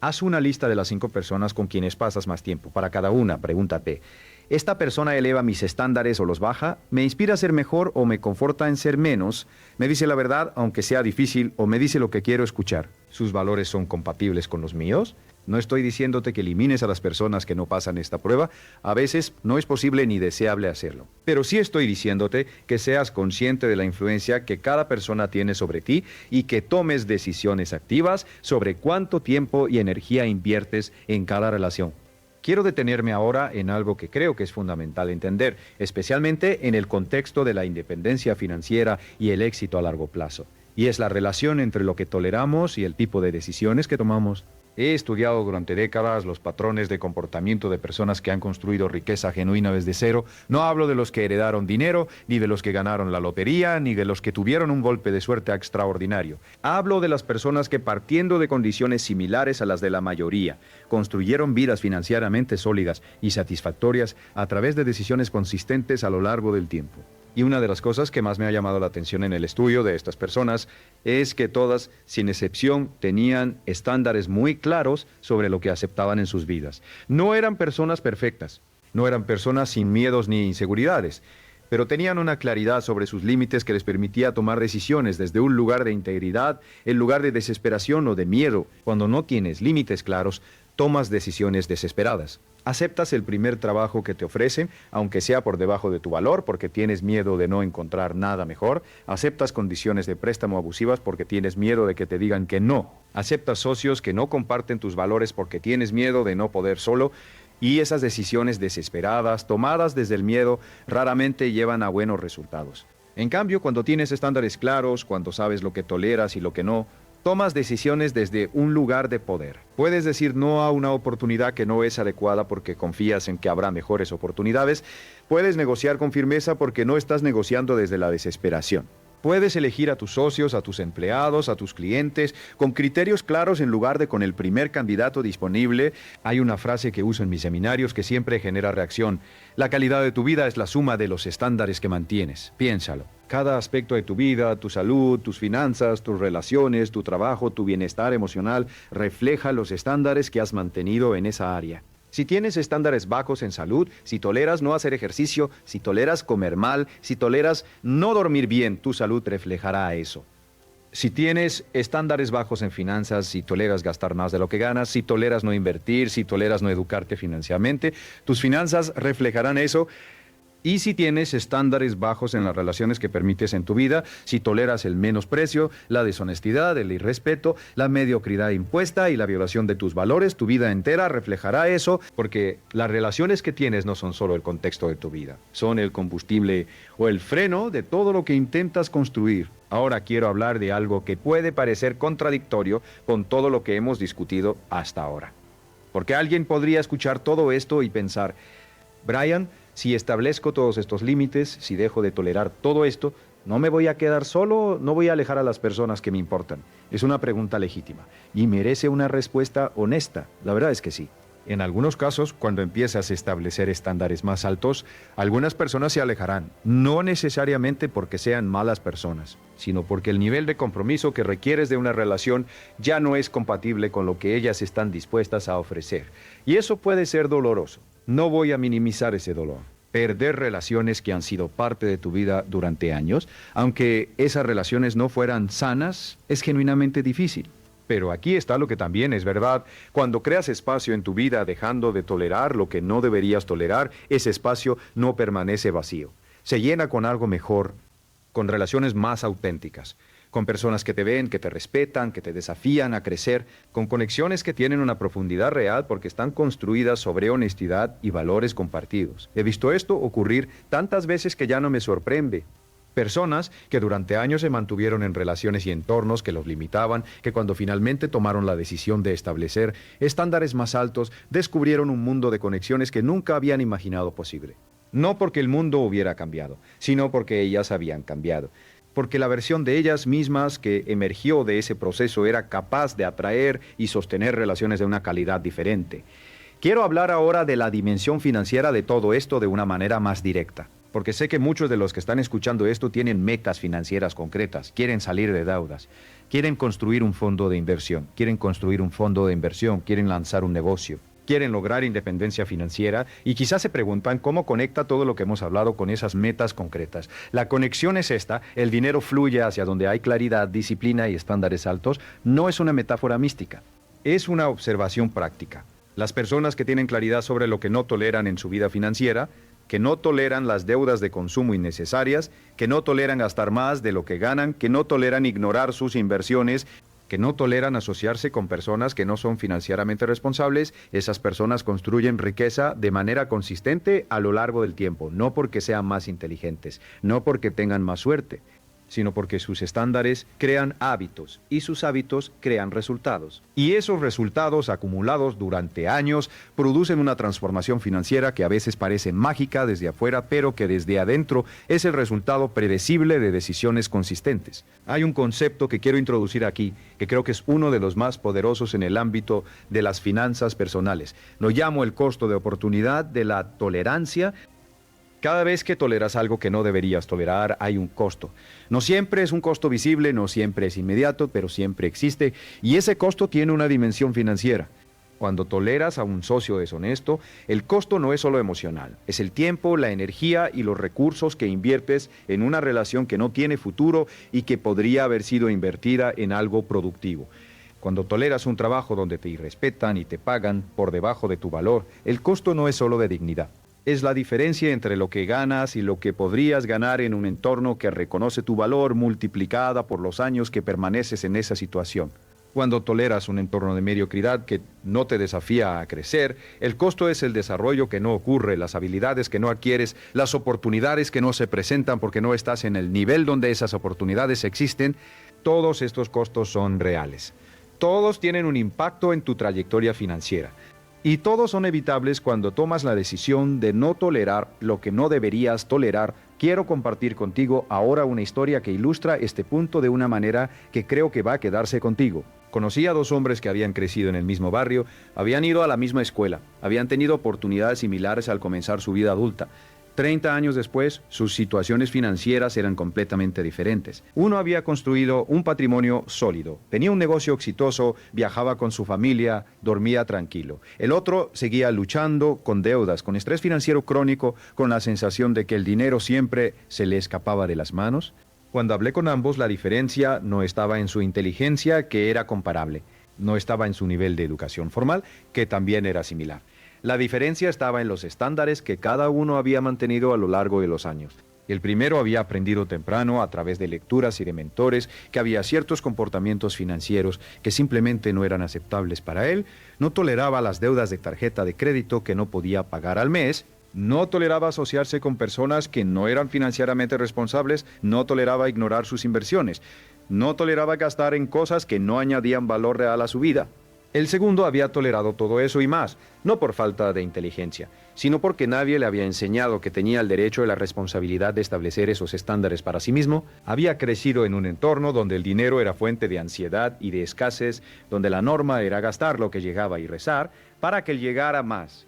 Haz una lista de las 5 personas con quienes pasas más tiempo. Para cada una, pregúntate, ¿esta persona eleva mis estándares o los baja? ¿Me inspira a ser mejor o me conforta en ser menos? ¿Me dice la verdad aunque sea difícil o me dice lo que quiero escuchar? ¿Sus valores son compatibles con los míos? No estoy diciéndote que elimines a las personas que no pasan esta prueba. A veces no es posible ni deseable hacerlo. Pero sí estoy diciéndote que seas consciente de la influencia que cada persona tiene sobre ti y que tomes decisiones activas sobre cuánto tiempo y energía inviertes en cada relación. Quiero detenerme ahora en algo que creo que es fundamental entender, especialmente en el contexto de la independencia financiera y el éxito a largo plazo. Y es la relación entre lo que toleramos y el tipo de decisiones que tomamos. He estudiado durante décadas los patrones de comportamiento de personas que han construido riqueza genuina desde cero. No hablo de los que heredaron dinero, ni de los que ganaron la lotería, ni de los que tuvieron un golpe de suerte extraordinario. Hablo de las personas que, partiendo de condiciones similares a las de la mayoría, construyeron vidas financieramente sólidas y satisfactorias a través de decisiones consistentes a lo largo del tiempo. Y una de las cosas que más me ha llamado la atención en el estudio de estas personas es que todas, sin excepción, tenían estándares muy claros sobre lo que aceptaban en sus vidas. No eran personas perfectas, no eran personas sin miedos ni inseguridades, pero tenían una claridad sobre sus límites que les permitía tomar decisiones desde un lugar de integridad, en lugar de desesperación o de miedo. Cuando no tienes límites claros, tomas decisiones desesperadas. Aceptas el primer trabajo que te ofrecen, aunque sea por debajo de tu valor, porque tienes miedo de no encontrar nada mejor. Aceptas condiciones de préstamo abusivas porque tienes miedo de que te digan que no. Aceptas socios que no comparten tus valores porque tienes miedo de no poder solo. Y esas decisiones desesperadas, tomadas desde el miedo, raramente llevan a buenos resultados. En cambio, cuando tienes estándares claros, cuando sabes lo que toleras y lo que no, tomas decisiones desde un lugar de poder. Puedes decir no a una oportunidad que no es adecuada porque confías en que habrá mejores oportunidades. Puedes negociar con firmeza porque no estás negociando desde la desesperación. Puedes elegir a tus socios, a tus empleados, a tus clientes, con criterios claros en lugar de con el primer candidato disponible. Hay una frase que uso en mis seminarios que siempre genera reacción. La calidad de tu vida es la suma de los estándares que mantienes. Piénsalo. Cada aspecto de tu vida, tu salud, tus finanzas, tus relaciones, tu trabajo, tu bienestar emocional, refleja los estándares que has mantenido en esa área. Si tienes estándares bajos en salud, si toleras no hacer ejercicio, si toleras comer mal, si toleras no dormir bien, tu salud reflejará eso. Si tienes estándares bajos en finanzas, si toleras gastar más de lo que ganas, si toleras no invertir, si toleras no educarte financieramente, tus finanzas reflejarán eso. Y si tienes estándares bajos en las relaciones que permites en tu vida, si toleras el menosprecio, la deshonestidad, el irrespeto, la mediocridad impuesta y la violación de tus valores, tu vida entera reflejará eso, porque las relaciones que tienes no son solo el contexto de tu vida, son el combustible o el freno de todo lo que intentas construir. Ahora quiero hablar de algo que puede parecer contradictorio con todo lo que hemos discutido hasta ahora. Porque alguien podría escuchar todo esto y pensar, Brian, si establezco todos estos límites, si dejo de tolerar todo esto, ¿no me voy a quedar solo? ¿No voy a alejar a las personas que me importan? Es una pregunta legítima y merece una respuesta honesta. La verdad es que sí. En algunos casos, cuando empiezas a establecer estándares más altos, algunas personas se alejarán, no necesariamente porque sean malas personas, sino porque el nivel de compromiso que requieres de una relación ya no es compatible con lo que ellas están dispuestas a ofrecer. Y eso puede ser doloroso. No voy a minimizar ese dolor. Perder relaciones que han sido parte de tu vida durante años, aunque esas relaciones no fueran sanas, es genuinamente difícil. Pero aquí está lo que también es verdad. Cuando creas espacio en tu vida dejando de tolerar lo que no deberías tolerar, ese espacio no permanece vacío. Se llena con algo mejor, con relaciones más auténticas, con personas que te ven, que te respetan, que te desafían a crecer, con conexiones que tienen una profundidad real porque están construidas sobre honestidad y valores compartidos. He visto esto ocurrir tantas veces que ya no me sorprende. Personas que durante años se mantuvieron en relaciones y entornos que los limitaban, que cuando finalmente tomaron la decisión de establecer estándares más altos, descubrieron un mundo de conexiones que nunca habían imaginado posible. No porque el mundo hubiera cambiado, sino porque ellas habían cambiado. Porque la versión de ellas mismas que emergió de ese proceso era capaz de atraer y sostener relaciones de una calidad diferente. Quiero hablar ahora de la dimensión financiera de todo esto de una manera más directa, porque sé que muchos de los que están escuchando esto tienen metas financieras concretas, quieren salir de deudas, quieren construir un fondo de inversión, quieren lanzar un negocio. Quieren lograr independencia financiera y quizás se preguntan cómo conecta todo lo que hemos hablado con esas metas concretas. La conexión es esta: el dinero fluye hacia donde hay claridad, disciplina y estándares altos. No es una metáfora mística, es una observación práctica. Las personas que tienen claridad sobre lo que no toleran en su vida financiera, que no toleran las deudas de consumo innecesarias, que no toleran gastar más de lo que ganan, que no toleran ignorar sus inversiones, que no toleran asociarse con personas que no son financieramente responsables, esas personas construyen riqueza de manera consistente a lo largo del tiempo, no porque sean más inteligentes, no porque tengan más suerte, sino porque sus estándares crean hábitos y sus hábitos crean resultados. Y esos resultados acumulados durante años producen una transformación financiera que a veces parece mágica desde afuera, pero que desde adentro es el resultado predecible de decisiones consistentes. Hay un concepto que quiero introducir aquí, que creo que es uno de los más poderosos en el ámbito de las finanzas personales. Lo llamo el costo de oportunidad de la tolerancia. Cada vez que toleras algo que no deberías tolerar, hay un costo. No siempre es un costo visible, no siempre es inmediato, pero siempre existe, y ese costo tiene una dimensión financiera. Cuando toleras a un socio deshonesto, el costo no es solo emocional, es el tiempo, la energía y los recursos que inviertes en una relación que no tiene futuro y que podría haber sido invertida en algo productivo. Cuando toleras un trabajo donde te irrespetan y te pagan por debajo de tu valor, el costo no es solo de dignidad. Es la diferencia entre lo que ganas y lo que podrías ganar en un entorno que reconoce tu valor multiplicada por los años que permaneces en esa situación. Cuando toleras un entorno de mediocridad que no te desafía a crecer, el costo es el desarrollo que no ocurre, las habilidades que no adquieres, las oportunidades que no se presentan porque no estás en el nivel donde esas oportunidades existen. Todos estos costos son reales. Todos tienen un impacto en tu trayectoria financiera. Y todos son evitables cuando tomas la decisión de no tolerar lo que no deberías tolerar. Quiero compartir contigo ahora una historia que ilustra este punto de una manera que creo que va a quedarse contigo. Conocí a dos hombres que habían crecido en el mismo barrio, habían ido a la misma escuela, habían tenido oportunidades similares al comenzar su vida adulta. 30 años después, sus situaciones financieras eran completamente diferentes. Uno había construido un patrimonio sólido, tenía un negocio exitoso, viajaba con su familia, dormía tranquilo. El otro seguía luchando con deudas, con estrés financiero crónico, con la sensación de que el dinero siempre se le escapaba de las manos. Cuando hablé con ambos, la diferencia no estaba en su inteligencia, que era comparable, no estaba en su nivel de educación formal, que también era similar. La diferencia estaba en los estándares que cada uno había mantenido a lo largo de los años. El primero había aprendido temprano, a través de lecturas y de mentores, que había ciertos comportamientos financieros que simplemente no eran aceptables para él, no toleraba las deudas de tarjeta de crédito que no podía pagar al mes, no toleraba asociarse con personas que no eran financieramente responsables, no toleraba ignorar sus inversiones, no toleraba gastar en cosas que no añadían valor real a su vida. El segundo había tolerado todo eso y más, no por falta de inteligencia, sino porque nadie le había enseñado que tenía el derecho y la responsabilidad de establecer esos estándares para sí mismo. Había crecido en un entorno donde el dinero era fuente de ansiedad y de escasez, donde la norma era gastar lo que llegaba y rezar para que llegara más.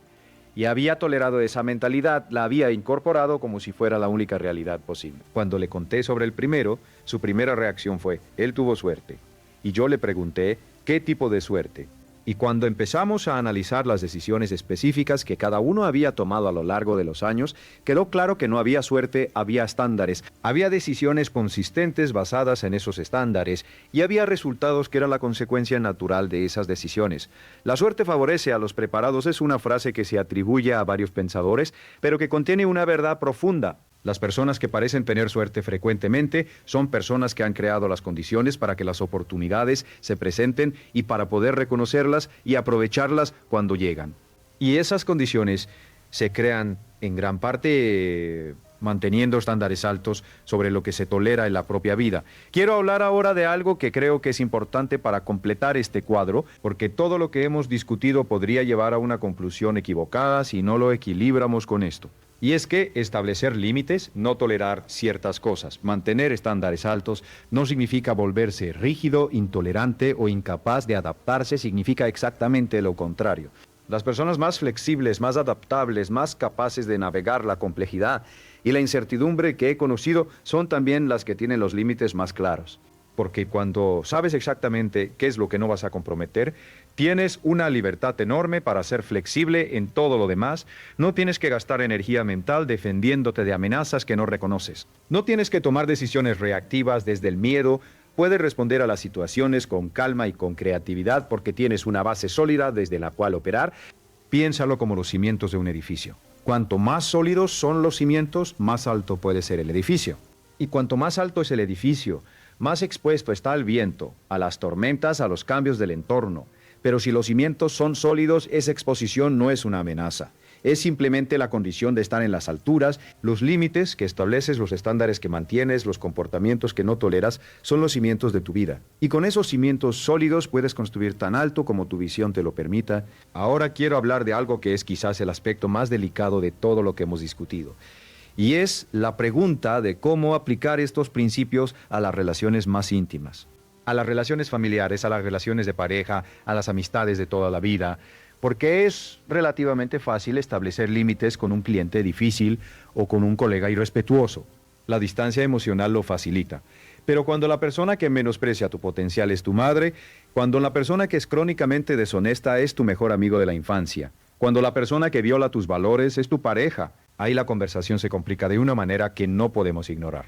Y había tolerado esa mentalidad, la había incorporado como si fuera la única realidad posible. Cuando le conté sobre el primero, su primera reacción fue: él tuvo suerte. Y yo le pregunté: ¿qué tipo de suerte? Y cuando empezamos a analizar las decisiones específicas que cada uno había tomado a lo largo de los años, quedó claro que no había suerte, había estándares, había decisiones consistentes basadas en esos estándares y había resultados que eran la consecuencia natural de esas decisiones. La suerte favorece a los preparados es una frase que se atribuye a varios pensadores, pero que contiene una verdad profunda. Las personas que parecen tener suerte frecuentemente son personas que han creado las condiciones para que las oportunidades se presenten y para poder reconocerlas y aprovecharlas cuando llegan. Y esas condiciones se crean en gran parte manteniendo estándares altos sobre lo que se tolera en la propia vida. Quiero hablar ahora de algo que creo que es importante para completar este cuadro, porque todo lo que hemos discutido podría llevar a una conclusión equivocada si no lo equilibramos con esto. Y es que establecer límites, no tolerar ciertas cosas, mantener estándares altos, no significa volverse rígido, intolerante o incapaz de adaptarse, significa exactamente lo contrario. Las personas más flexibles, más adaptables, más capaces de navegar la complejidad y la incertidumbre que he conocido son también las que tienen los límites más claros. Porque cuando sabes exactamente qué es lo que no vas a comprometer, tienes una libertad enorme para ser flexible en todo lo demás. No tienes que gastar energía mental defendiéndote de amenazas que no reconoces. No tienes que tomar decisiones reactivas desde el miedo. Puedes responder a las situaciones con calma y con creatividad porque tienes una base sólida desde la cual operar. Piénsalo como los cimientos de un edificio. Cuanto más sólidos son los cimientos, más alto puede ser el edificio. Y cuanto más alto es el edificio, más expuesto está al viento, a las tormentas, a los cambios del entorno. Pero si los cimientos son sólidos, esa exposición no es una amenaza. Es simplemente la condición de estar en las alturas. Los límites que estableces, los estándares que mantienes, los comportamientos que no toleras, son los cimientos de tu vida. Y con esos cimientos sólidos puedes construir tan alto como tu visión te lo permita. Ahora quiero hablar de algo que es quizás el aspecto más delicado de todo lo que hemos discutido. Y es la pregunta de cómo aplicar estos principios a las relaciones más íntimas. A las relaciones familiares, a las relaciones de pareja, a las amistades de toda la vida. Porque es relativamente fácil establecer límites con un cliente difícil o con un colega irrespetuoso. La distancia emocional lo facilita. Pero cuando la persona que menosprecia tu potencial es tu madre, cuando la persona que es crónicamente deshonesta es tu mejor amigo de la infancia, cuando la persona que viola tus valores es tu pareja, ahí la conversación se complica de una manera que no podemos ignorar.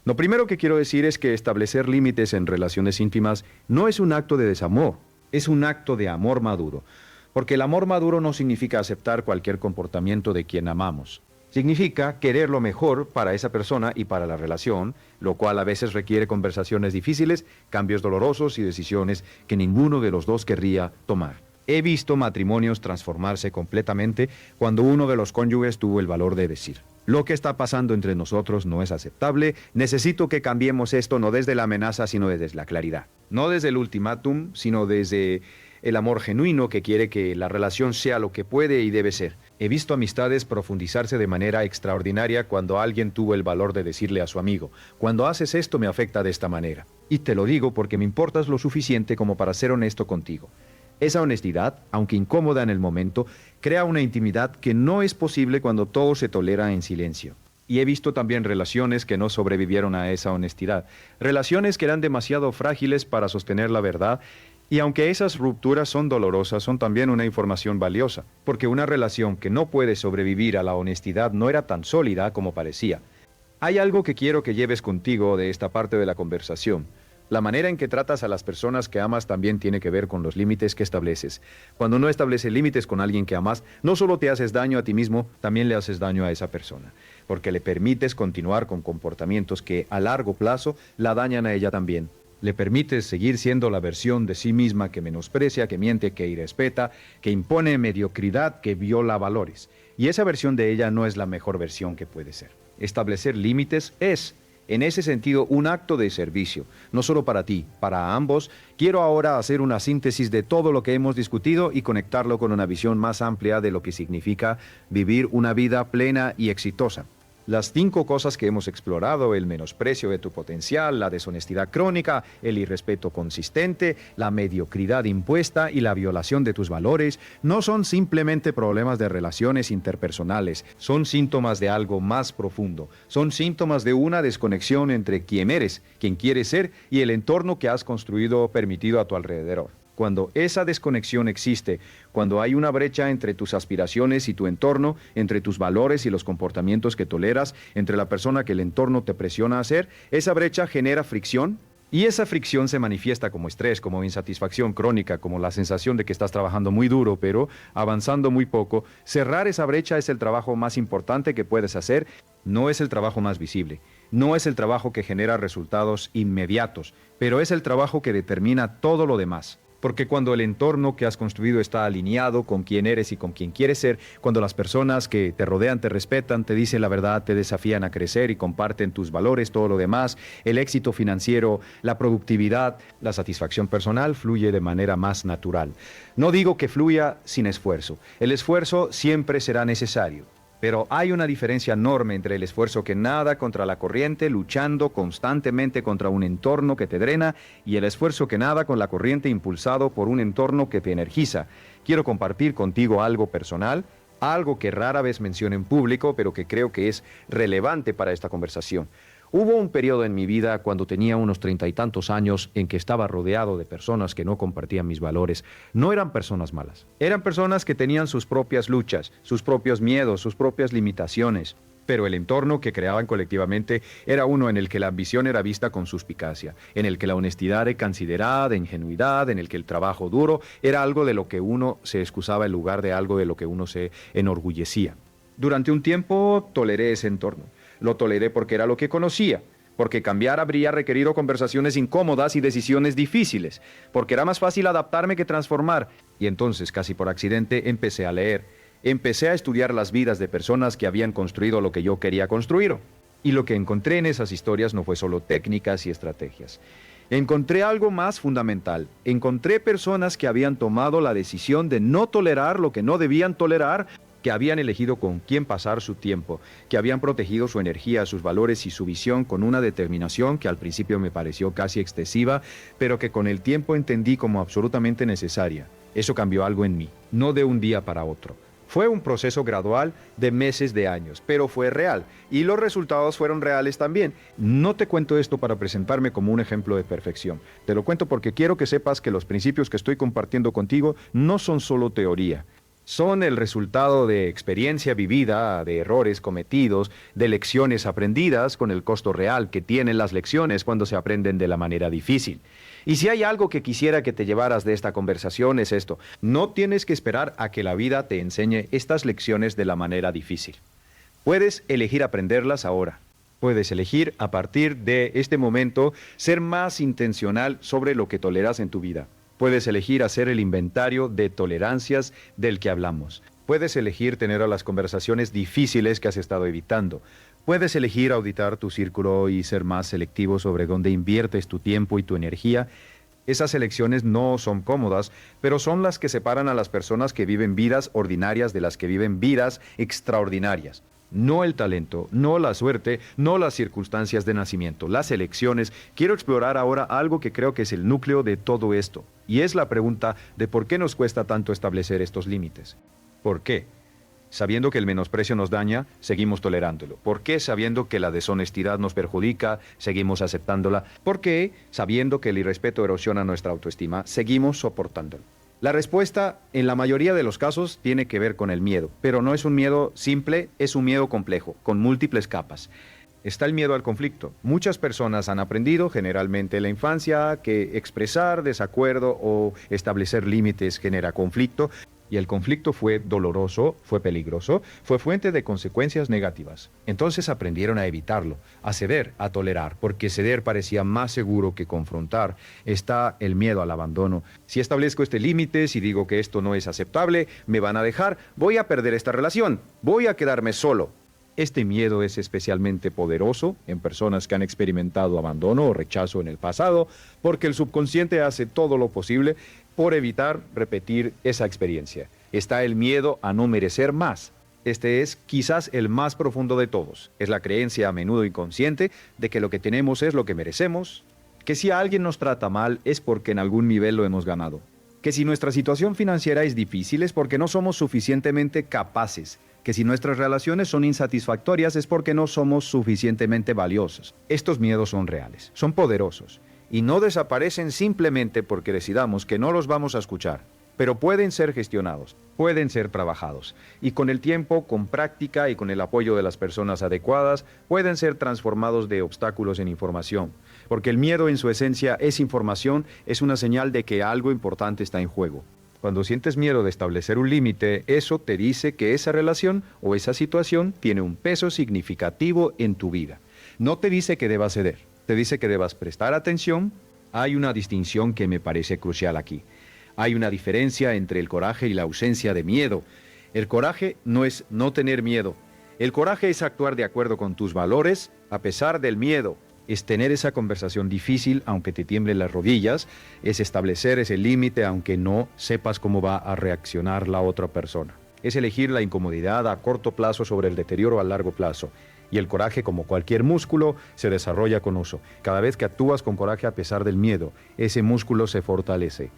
Lo primero que quiero decir es que establecer límites en relaciones íntimas no es un acto de desamor, es un acto de amor maduro. Porque el amor maduro no significa aceptar cualquier comportamiento de quien amamos. Significa querer lo mejor para esa persona y para la relación, lo cual a veces requiere conversaciones difíciles, cambios dolorosos y decisiones que ninguno de los dos querría tomar. He visto matrimonios transformarse completamente cuando uno de los cónyuges tuvo el valor de decir: lo que está pasando entre nosotros no es aceptable, necesito que cambiemos esto no desde la amenaza, sino desde la claridad. No desde el ultimátum, sino desde el amor genuino que quiere que la relación sea lo que puede y debe ser. He visto amistades profundizarse de manera extraordinaria cuando alguien tuvo el valor de decirle a su amigo: cuando haces esto me afecta de esta manera. Y te lo digo porque me importas lo suficiente como para ser honesto contigo. Esa honestidad, aunque incómoda en el momento, crea una intimidad que no es posible cuando todo se tolera en silencio. Y he visto también relaciones que no sobrevivieron a esa honestidad. Relaciones que eran demasiado frágiles para sostener la verdad. Y aunque esas rupturas son dolorosas, son también una información valiosa. Porque una relación que no puede sobrevivir a la honestidad no era tan sólida como parecía. Hay algo que quiero que lleves contigo de esta parte de la conversación. La manera en que tratas a las personas que amas también tiene que ver con los límites que estableces. Cuando no estableces límites con alguien que amas, no solo te haces daño a ti mismo, también le haces daño a esa persona. Porque le permites continuar con comportamientos que a largo plazo la dañan a ella también. Le permites seguir siendo la versión de sí misma que menosprecia, que miente, que irrespeta, que impone mediocridad, que viola valores. Y esa versión de ella no es la mejor versión que puede ser. Establecer límites es, en ese sentido, un acto de servicio, no solo para ti, para ambos. Quiero ahora hacer una síntesis de todo lo que hemos discutido y conectarlo con una visión más amplia de lo que significa vivir una vida plena y exitosa. Las 5 cosas que hemos explorado: el menosprecio de tu potencial, la deshonestidad crónica, el irrespeto consistente, la mediocridad impuesta y la violación de tus valores, no son simplemente problemas de relaciones interpersonales, son síntomas de algo más profundo, son síntomas de una desconexión entre quién eres, quién quieres ser y el entorno que has construido o permitido a tu alrededor. Cuando esa desconexión existe, cuando hay una brecha entre tus aspiraciones y tu entorno, entre tus valores y los comportamientos que toleras, entre la persona que el entorno te presiona a hacer, esa brecha genera fricción. Y esa fricción se manifiesta como estrés, como insatisfacción crónica, como la sensación de que estás trabajando muy duro, pero avanzando muy poco. Cerrar esa brecha es el trabajo más importante que puedes hacer. No es el trabajo más visible, no es el trabajo que genera resultados inmediatos, pero es el trabajo que determina todo lo demás. Porque cuando el entorno que has construido está alineado con quién eres y con quién quieres ser, cuando las personas que te rodean te respetan, te dicen la verdad, te desafían a crecer y comparten tus valores, todo lo demás, el éxito financiero, la productividad, la satisfacción personal fluye de manera más natural. No digo que fluya sin esfuerzo. El esfuerzo siempre será necesario. Pero hay una diferencia enorme entre el esfuerzo que nada contra la corriente, luchando constantemente contra un entorno que te drena, y el esfuerzo que nada con la corriente, impulsado por un entorno que te energiza. Quiero compartir contigo algo personal, algo que rara vez menciono en público, pero que creo que es relevante para esta conversación. Hubo un periodo en mi vida cuando tenía unos 30 y tantos años en que estaba rodeado de personas que no compartían mis valores. No eran personas malas, eran personas que tenían sus propias luchas, sus propios miedos, sus propias limitaciones. Pero el entorno que creaban colectivamente era uno en el que la ambición era vista con suspicacia, en el que la honestidad era considerada de ingenuidad, en el que el trabajo duro era algo de lo que uno se excusaba en lugar de algo de lo que uno se enorgullecía. Durante un tiempo toleré ese entorno. Lo toleré porque era lo que conocía, porque cambiar habría requerido conversaciones incómodas y decisiones difíciles, porque era más fácil adaptarme que transformar. Y entonces, casi por accidente, empecé a leer. Empecé a estudiar las vidas de personas que habían construido lo que yo quería construir. Y lo que encontré en esas historias no fue solo técnicas y estrategias. Encontré algo más fundamental. Encontré personas que habían tomado la decisión de no tolerar lo que no debían tolerar, que habían elegido con quién pasar su tiempo, que habían protegido su energía, sus valores y su visión con una determinación que al principio me pareció casi excesiva, pero que con el tiempo entendí como absolutamente necesaria. Eso cambió algo en mí, no de un día para otro. Fue un proceso gradual de meses, de años, pero fue real. Y los resultados fueron reales también. No te cuento esto para presentarme como un ejemplo de perfección. Te lo cuento porque quiero que sepas que los principios que estoy compartiendo contigo no son solo teoría. Son el resultado de experiencia vivida, de errores cometidos, de lecciones aprendidas con el costo real que tienen las lecciones cuando se aprenden de la manera difícil. Y si hay algo que quisiera que te llevaras de esta conversación es esto: no tienes que esperar a que la vida te enseñe estas lecciones de la manera difícil. Puedes elegir aprenderlas ahora. Puedes elegir a partir de este momento ser más intencional sobre lo que toleras en tu vida. Puedes elegir hacer el inventario de tolerancias del que hablamos. Puedes elegir tener a las conversaciones difíciles que has estado evitando. Puedes elegir auditar tu círculo y ser más selectivo sobre dónde inviertes tu tiempo y tu energía. Esas elecciones no son cómodas, pero son las que separan a las personas que viven vidas ordinarias de las que viven vidas extraordinarias. No el talento, no la suerte, no las circunstancias de nacimiento, las elecciones. Quiero explorar ahora algo que creo que es el núcleo de todo esto, y es la pregunta de por qué nos cuesta tanto establecer estos límites. ¿Por qué? Sabiendo que el menosprecio nos daña, seguimos tolerándolo. ¿Por qué? Sabiendo que la deshonestidad nos perjudica, seguimos aceptándola. ¿Por qué? Sabiendo que el irrespeto erosiona nuestra autoestima, seguimos soportándolo. La respuesta, en la mayoría de los casos, tiene que ver con el miedo, pero no es un miedo simple, es un miedo complejo, con múltiples capas. Está el miedo al conflicto. Muchas personas han aprendido, generalmente en la infancia, que expresar desacuerdo o establecer límites genera conflicto, y el conflicto fue doloroso, fue peligroso, fue fuente de consecuencias negativas. Entonces aprendieron a evitarlo, a ceder, a tolerar, porque ceder parecía más seguro que confrontar. Está el miedo al abandono. Si establezco este límite, si digo que esto no es aceptable, me van a dejar, voy a perder esta relación, voy a quedarme solo. Este miedo es especialmente poderoso en personas que han experimentado abandono o rechazo en el pasado, porque el subconsciente hace todo lo posible por evitar repetir esa experiencia. Está el miedo a no merecer más. Este es quizás el más profundo de todos. Es la creencia a menudo inconsciente de que lo que tenemos es lo que merecemos, que si alguien nos trata mal es porque en algún nivel lo hemos ganado, que si nuestra situación financiera es difícil es porque no somos suficientemente capaces, que si nuestras relaciones son insatisfactorias es porque no somos suficientemente valiosos. Estos miedos son reales, son poderosos, y no desaparecen simplemente porque decidamos que no los vamos a escuchar, pero pueden ser gestionados, pueden ser trabajados, y con el tiempo, con práctica y con el apoyo de las personas adecuadas, pueden ser transformados de obstáculos en información, porque el miedo en su esencia es información, es una señal de que algo importante está en juego. Cuando sientes miedo de establecer un límite, eso te dice que esa relación o esa situación tiene un peso significativo en tu vida. No te dice que debas ceder, te dice que debas prestar atención. Hay una distinción que me parece crucial aquí. Hay una diferencia entre el coraje y la ausencia de miedo. El coraje no es no tener miedo. El coraje es actuar de acuerdo con tus valores a pesar del miedo. Es tener esa conversación difícil aunque te tiemblen las rodillas, es establecer ese límite aunque no sepas cómo va a reaccionar la otra persona. Es elegir la incomodidad a corto plazo sobre el deterioro a largo plazo. Y el coraje, como cualquier músculo, se desarrolla con uso. Cada vez que actúas con coraje a pesar del miedo, ese músculo se fortalece.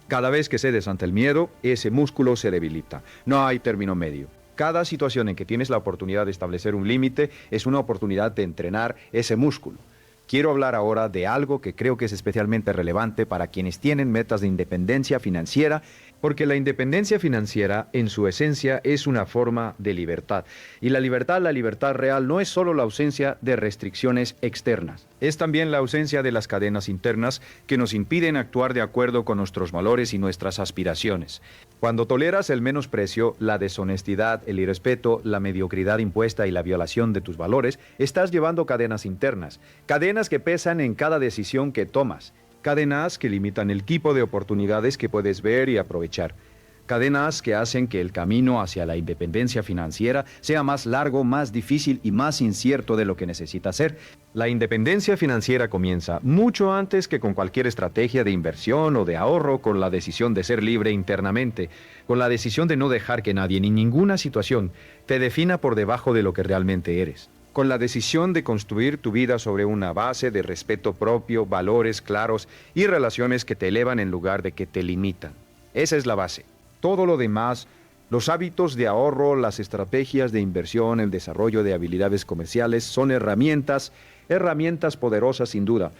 Cada vez que cedes ante el miedo, ese músculo se debilita. No hay término medio. Cada situación en que tienes la oportunidad de establecer un límite es una oportunidad de entrenar ese músculo. Quiero hablar ahora de algo que creo que es especialmente relevante para quienes tienen metas de independencia financiera, porque la independencia financiera en su esencia es una forma de libertad. Y la libertad real no es solo la ausencia de restricciones externas, es también la ausencia de las cadenas internas que nos impiden actuar de acuerdo con nuestros valores y nuestras aspiraciones. Cuando toleras el menosprecio, la deshonestidad, el irrespeto, la mediocridad impuesta y la violación de tus valores, estás llevando cadenas internas, cadenas que pesan en cada decisión que tomas, cadenas que limitan el tipo de oportunidades que puedes ver y aprovechar, cadenas que hacen que el camino hacia la independencia financiera sea más largo, más difícil y más incierto de lo que necesita ser. La independencia financiera comienza mucho antes que con cualquier estrategia de inversión o de ahorro, con la decisión de ser libre internamente, con la decisión de no dejar que nadie ni ninguna situación te defina por debajo de lo que realmente eres, con la decisión de construir tu vida sobre una base de respeto propio, valores claros y relaciones que te elevan en lugar de que te limitan. Esa es la base. Todo lo demás, los hábitos de ahorro, las estrategias de inversión, el desarrollo de habilidades comerciales son herramientas poderosas sin duda,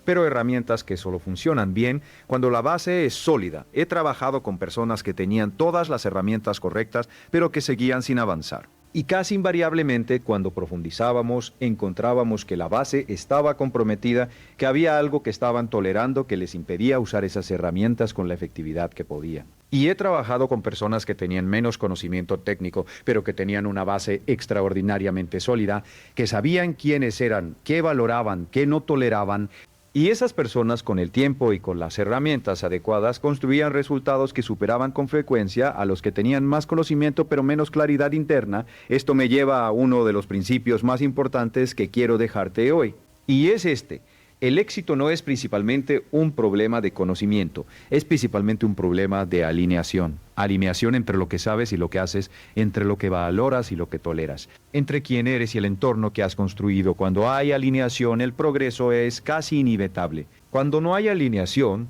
pero herramientas que solo funcionan bien cuando la base es sólida. He trabajado con personas que tenían todas las herramientas correctas, pero que seguían sin avanzar. Y casi invariablemente, cuando profundizábamos, encontrábamos que la base estaba comprometida, que había algo que estaban tolerando que les impedía usar esas herramientas con la efectividad que podían. Y he trabajado con personas que tenían menos conocimiento técnico, pero que tenían una base extraordinariamente sólida, que sabían quiénes eran, qué valoraban, qué no toleraban. Y esas personas, con el tiempo y con las herramientas adecuadas, construían resultados que superaban con frecuencia a los que tenían más conocimiento pero menos claridad interna. Esto me lleva a uno de los principios más importantes que quiero dejarte hoy. Y es este: el éxito no es principalmente un problema de conocimiento, es principalmente un problema de alineación. Alineación entre lo que sabes y lo que haces, entre lo que valoras y lo que toleras, entre quién eres y el entorno que has construido. Cuando hay alineación, el progreso es casi inevitable. Cuando no hay alineación,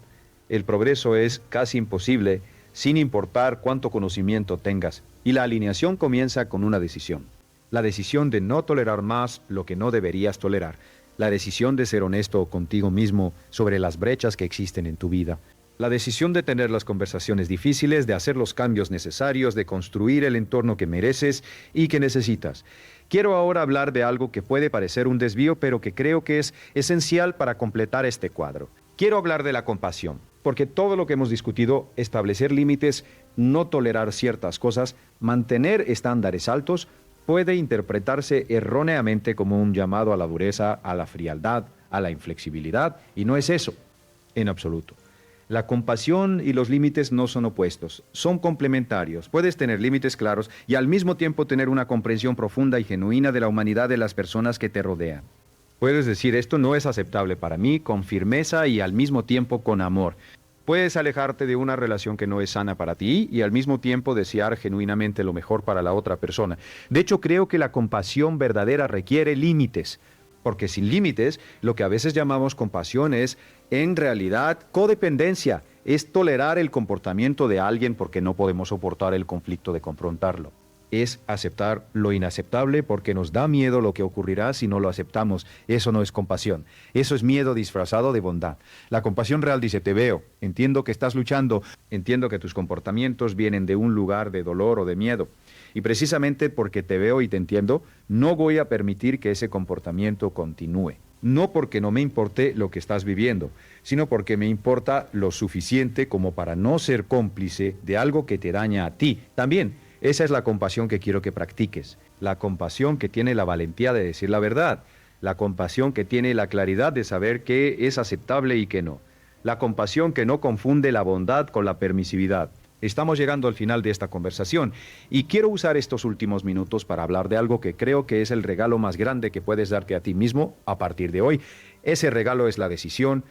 el progreso es casi imposible, sin importar cuánto conocimiento tengas. Y la alineación comienza con una decisión. La decisión de no tolerar más lo que no deberías tolerar. La decisión de ser honesto contigo mismo sobre las brechas que existen en tu vida. La decisión de tener las conversaciones difíciles, de hacer los cambios necesarios, de construir el entorno que mereces y que necesitas. Quiero ahora hablar de algo que puede parecer un desvío, pero que creo que es esencial para completar este cuadro. Quiero hablar de la compasión, porque todo lo que hemos discutido, establecer límites, no tolerar ciertas cosas, mantener estándares altos, puede interpretarse erróneamente como un llamado a la dureza, a la frialdad, a la inflexibilidad, y no es eso, en absoluto. La compasión y los límites no son opuestos, son complementarios. Puedes tener límites claros y al mismo tiempo tener una comprensión profunda y genuina de la humanidad de las personas que te rodean. Puedes decir: esto no es aceptable para mí, con firmeza y al mismo tiempo con amor. Puedes alejarte de una relación que no es sana para ti y al mismo tiempo desear genuinamente lo mejor para la otra persona. De hecho, creo que la compasión verdadera requiere límites, porque sin límites, lo que a veces llamamos compasión es, en realidad, codependencia. Es tolerar el comportamiento de alguien porque no podemos soportar el conflicto de confrontarlo. Es aceptar lo inaceptable porque nos da miedo lo que ocurrirá si no lo aceptamos. Eso no es compasión. Eso es miedo disfrazado de bondad. La compasión real dice: te veo, entiendo que estás luchando, entiendo que tus comportamientos vienen de un lugar de dolor o de miedo. Y precisamente porque te veo y te entiendo, no voy a permitir que ese comportamiento continúe. No porque no me importe lo que estás viviendo, sino porque me importa lo suficiente como para no ser cómplice de algo que te daña a ti. También, esa es la compasión que quiero que practiques. La compasión que tiene la valentía de decir la verdad. La compasión que tiene la claridad de saber qué es aceptable y qué no. La compasión que no confunde la bondad con la permisividad. Estamos llegando al final de esta conversación y quiero usar estos últimos minutos para hablar de algo que creo que es el regalo más grande que puedes darte a ti mismo a partir de hoy. Ese regalo es la decisión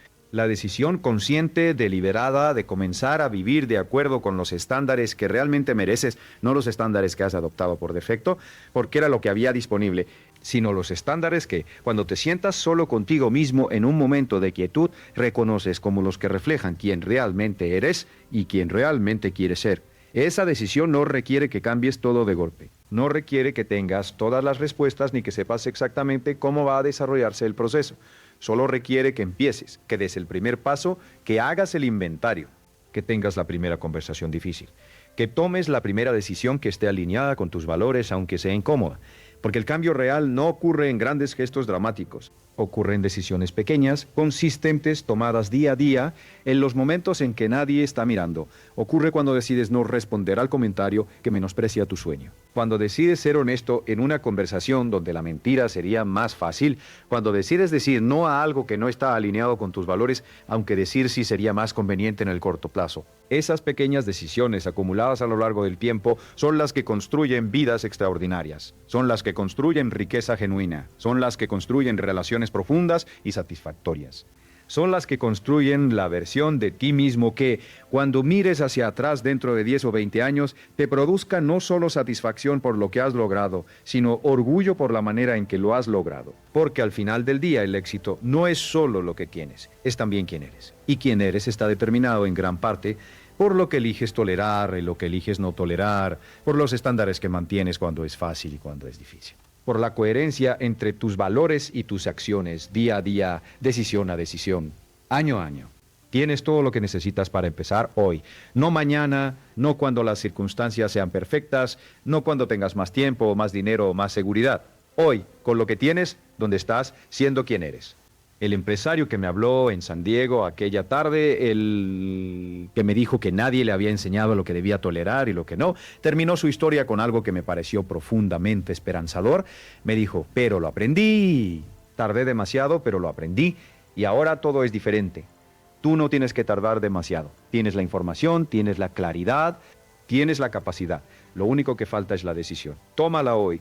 consciente, deliberada, de comenzar a vivir de acuerdo con los estándares que realmente mereces, no los estándares que has adoptado por defecto, porque era lo que había disponible, sino los estándares que, cuando te sientas solo contigo mismo en un momento de quietud, reconoces como los que reflejan quién realmente eres y quién realmente quieres ser. Esa decisión no requiere que cambies todo de golpe. No requiere que tengas todas las respuestas ni que sepas exactamente cómo va a desarrollarse el proceso. Solo requiere que empieces, que des el primer paso, que hagas el inventario, que tengas la primera conversación difícil, que tomes la primera decisión que esté alineada con tus valores, aunque sea incómoda. Porque el cambio real no ocurre en grandes gestos dramáticos. Ocurre en decisiones pequeñas, consistentes, tomadas día a día, en los momentos en que nadie está mirando. Ocurre cuando decides no responder al comentario que menosprecia tu sueño. Cuando decides ser honesto en una conversación donde la mentira sería más fácil. Cuando decides decir no a algo que no está alineado con tus valores, aunque decir sí sería más conveniente en el corto plazo. Esas pequeñas decisiones acumuladas a lo largo del tiempo son las que construyen vidas extraordinarias. Son las que construyen riqueza genuina. Son las que construyen relaciones profundas y satisfactorias. Son las que construyen la versión de ti mismo que, cuando mires hacia atrás dentro de 10 o 20 años, te produzca no solo satisfacción por lo que has logrado, sino orgullo por la manera en que lo has logrado. Porque al final del día el éxito no es solo lo que tienes, es también quién eres. Y quién eres está determinado en gran parte por lo que eliges tolerar y lo que eliges no tolerar, por los estándares que mantienes cuando es fácil y cuando es difícil, por la coherencia entre tus valores y tus acciones, día a día, decisión a decisión, año a año. Tienes todo lo que necesitas para empezar hoy, no mañana, no cuando las circunstancias sean perfectas, no cuando tengas más tiempo, más dinero o más seguridad. Hoy, con lo que tienes, donde estás, siendo quien eres. El empresario que me habló en San Diego aquella tarde, el que me dijo que nadie le había enseñado lo que debía tolerar y lo que no, terminó su historia con algo que me pareció profundamente esperanzador. Me dijo, pero lo aprendí. Tardé demasiado, pero lo aprendí y ahora todo es diferente. Tú no tienes que tardar demasiado. Tienes la información, tienes la claridad, tienes la capacidad. Lo único que falta es la decisión. Tómala hoy.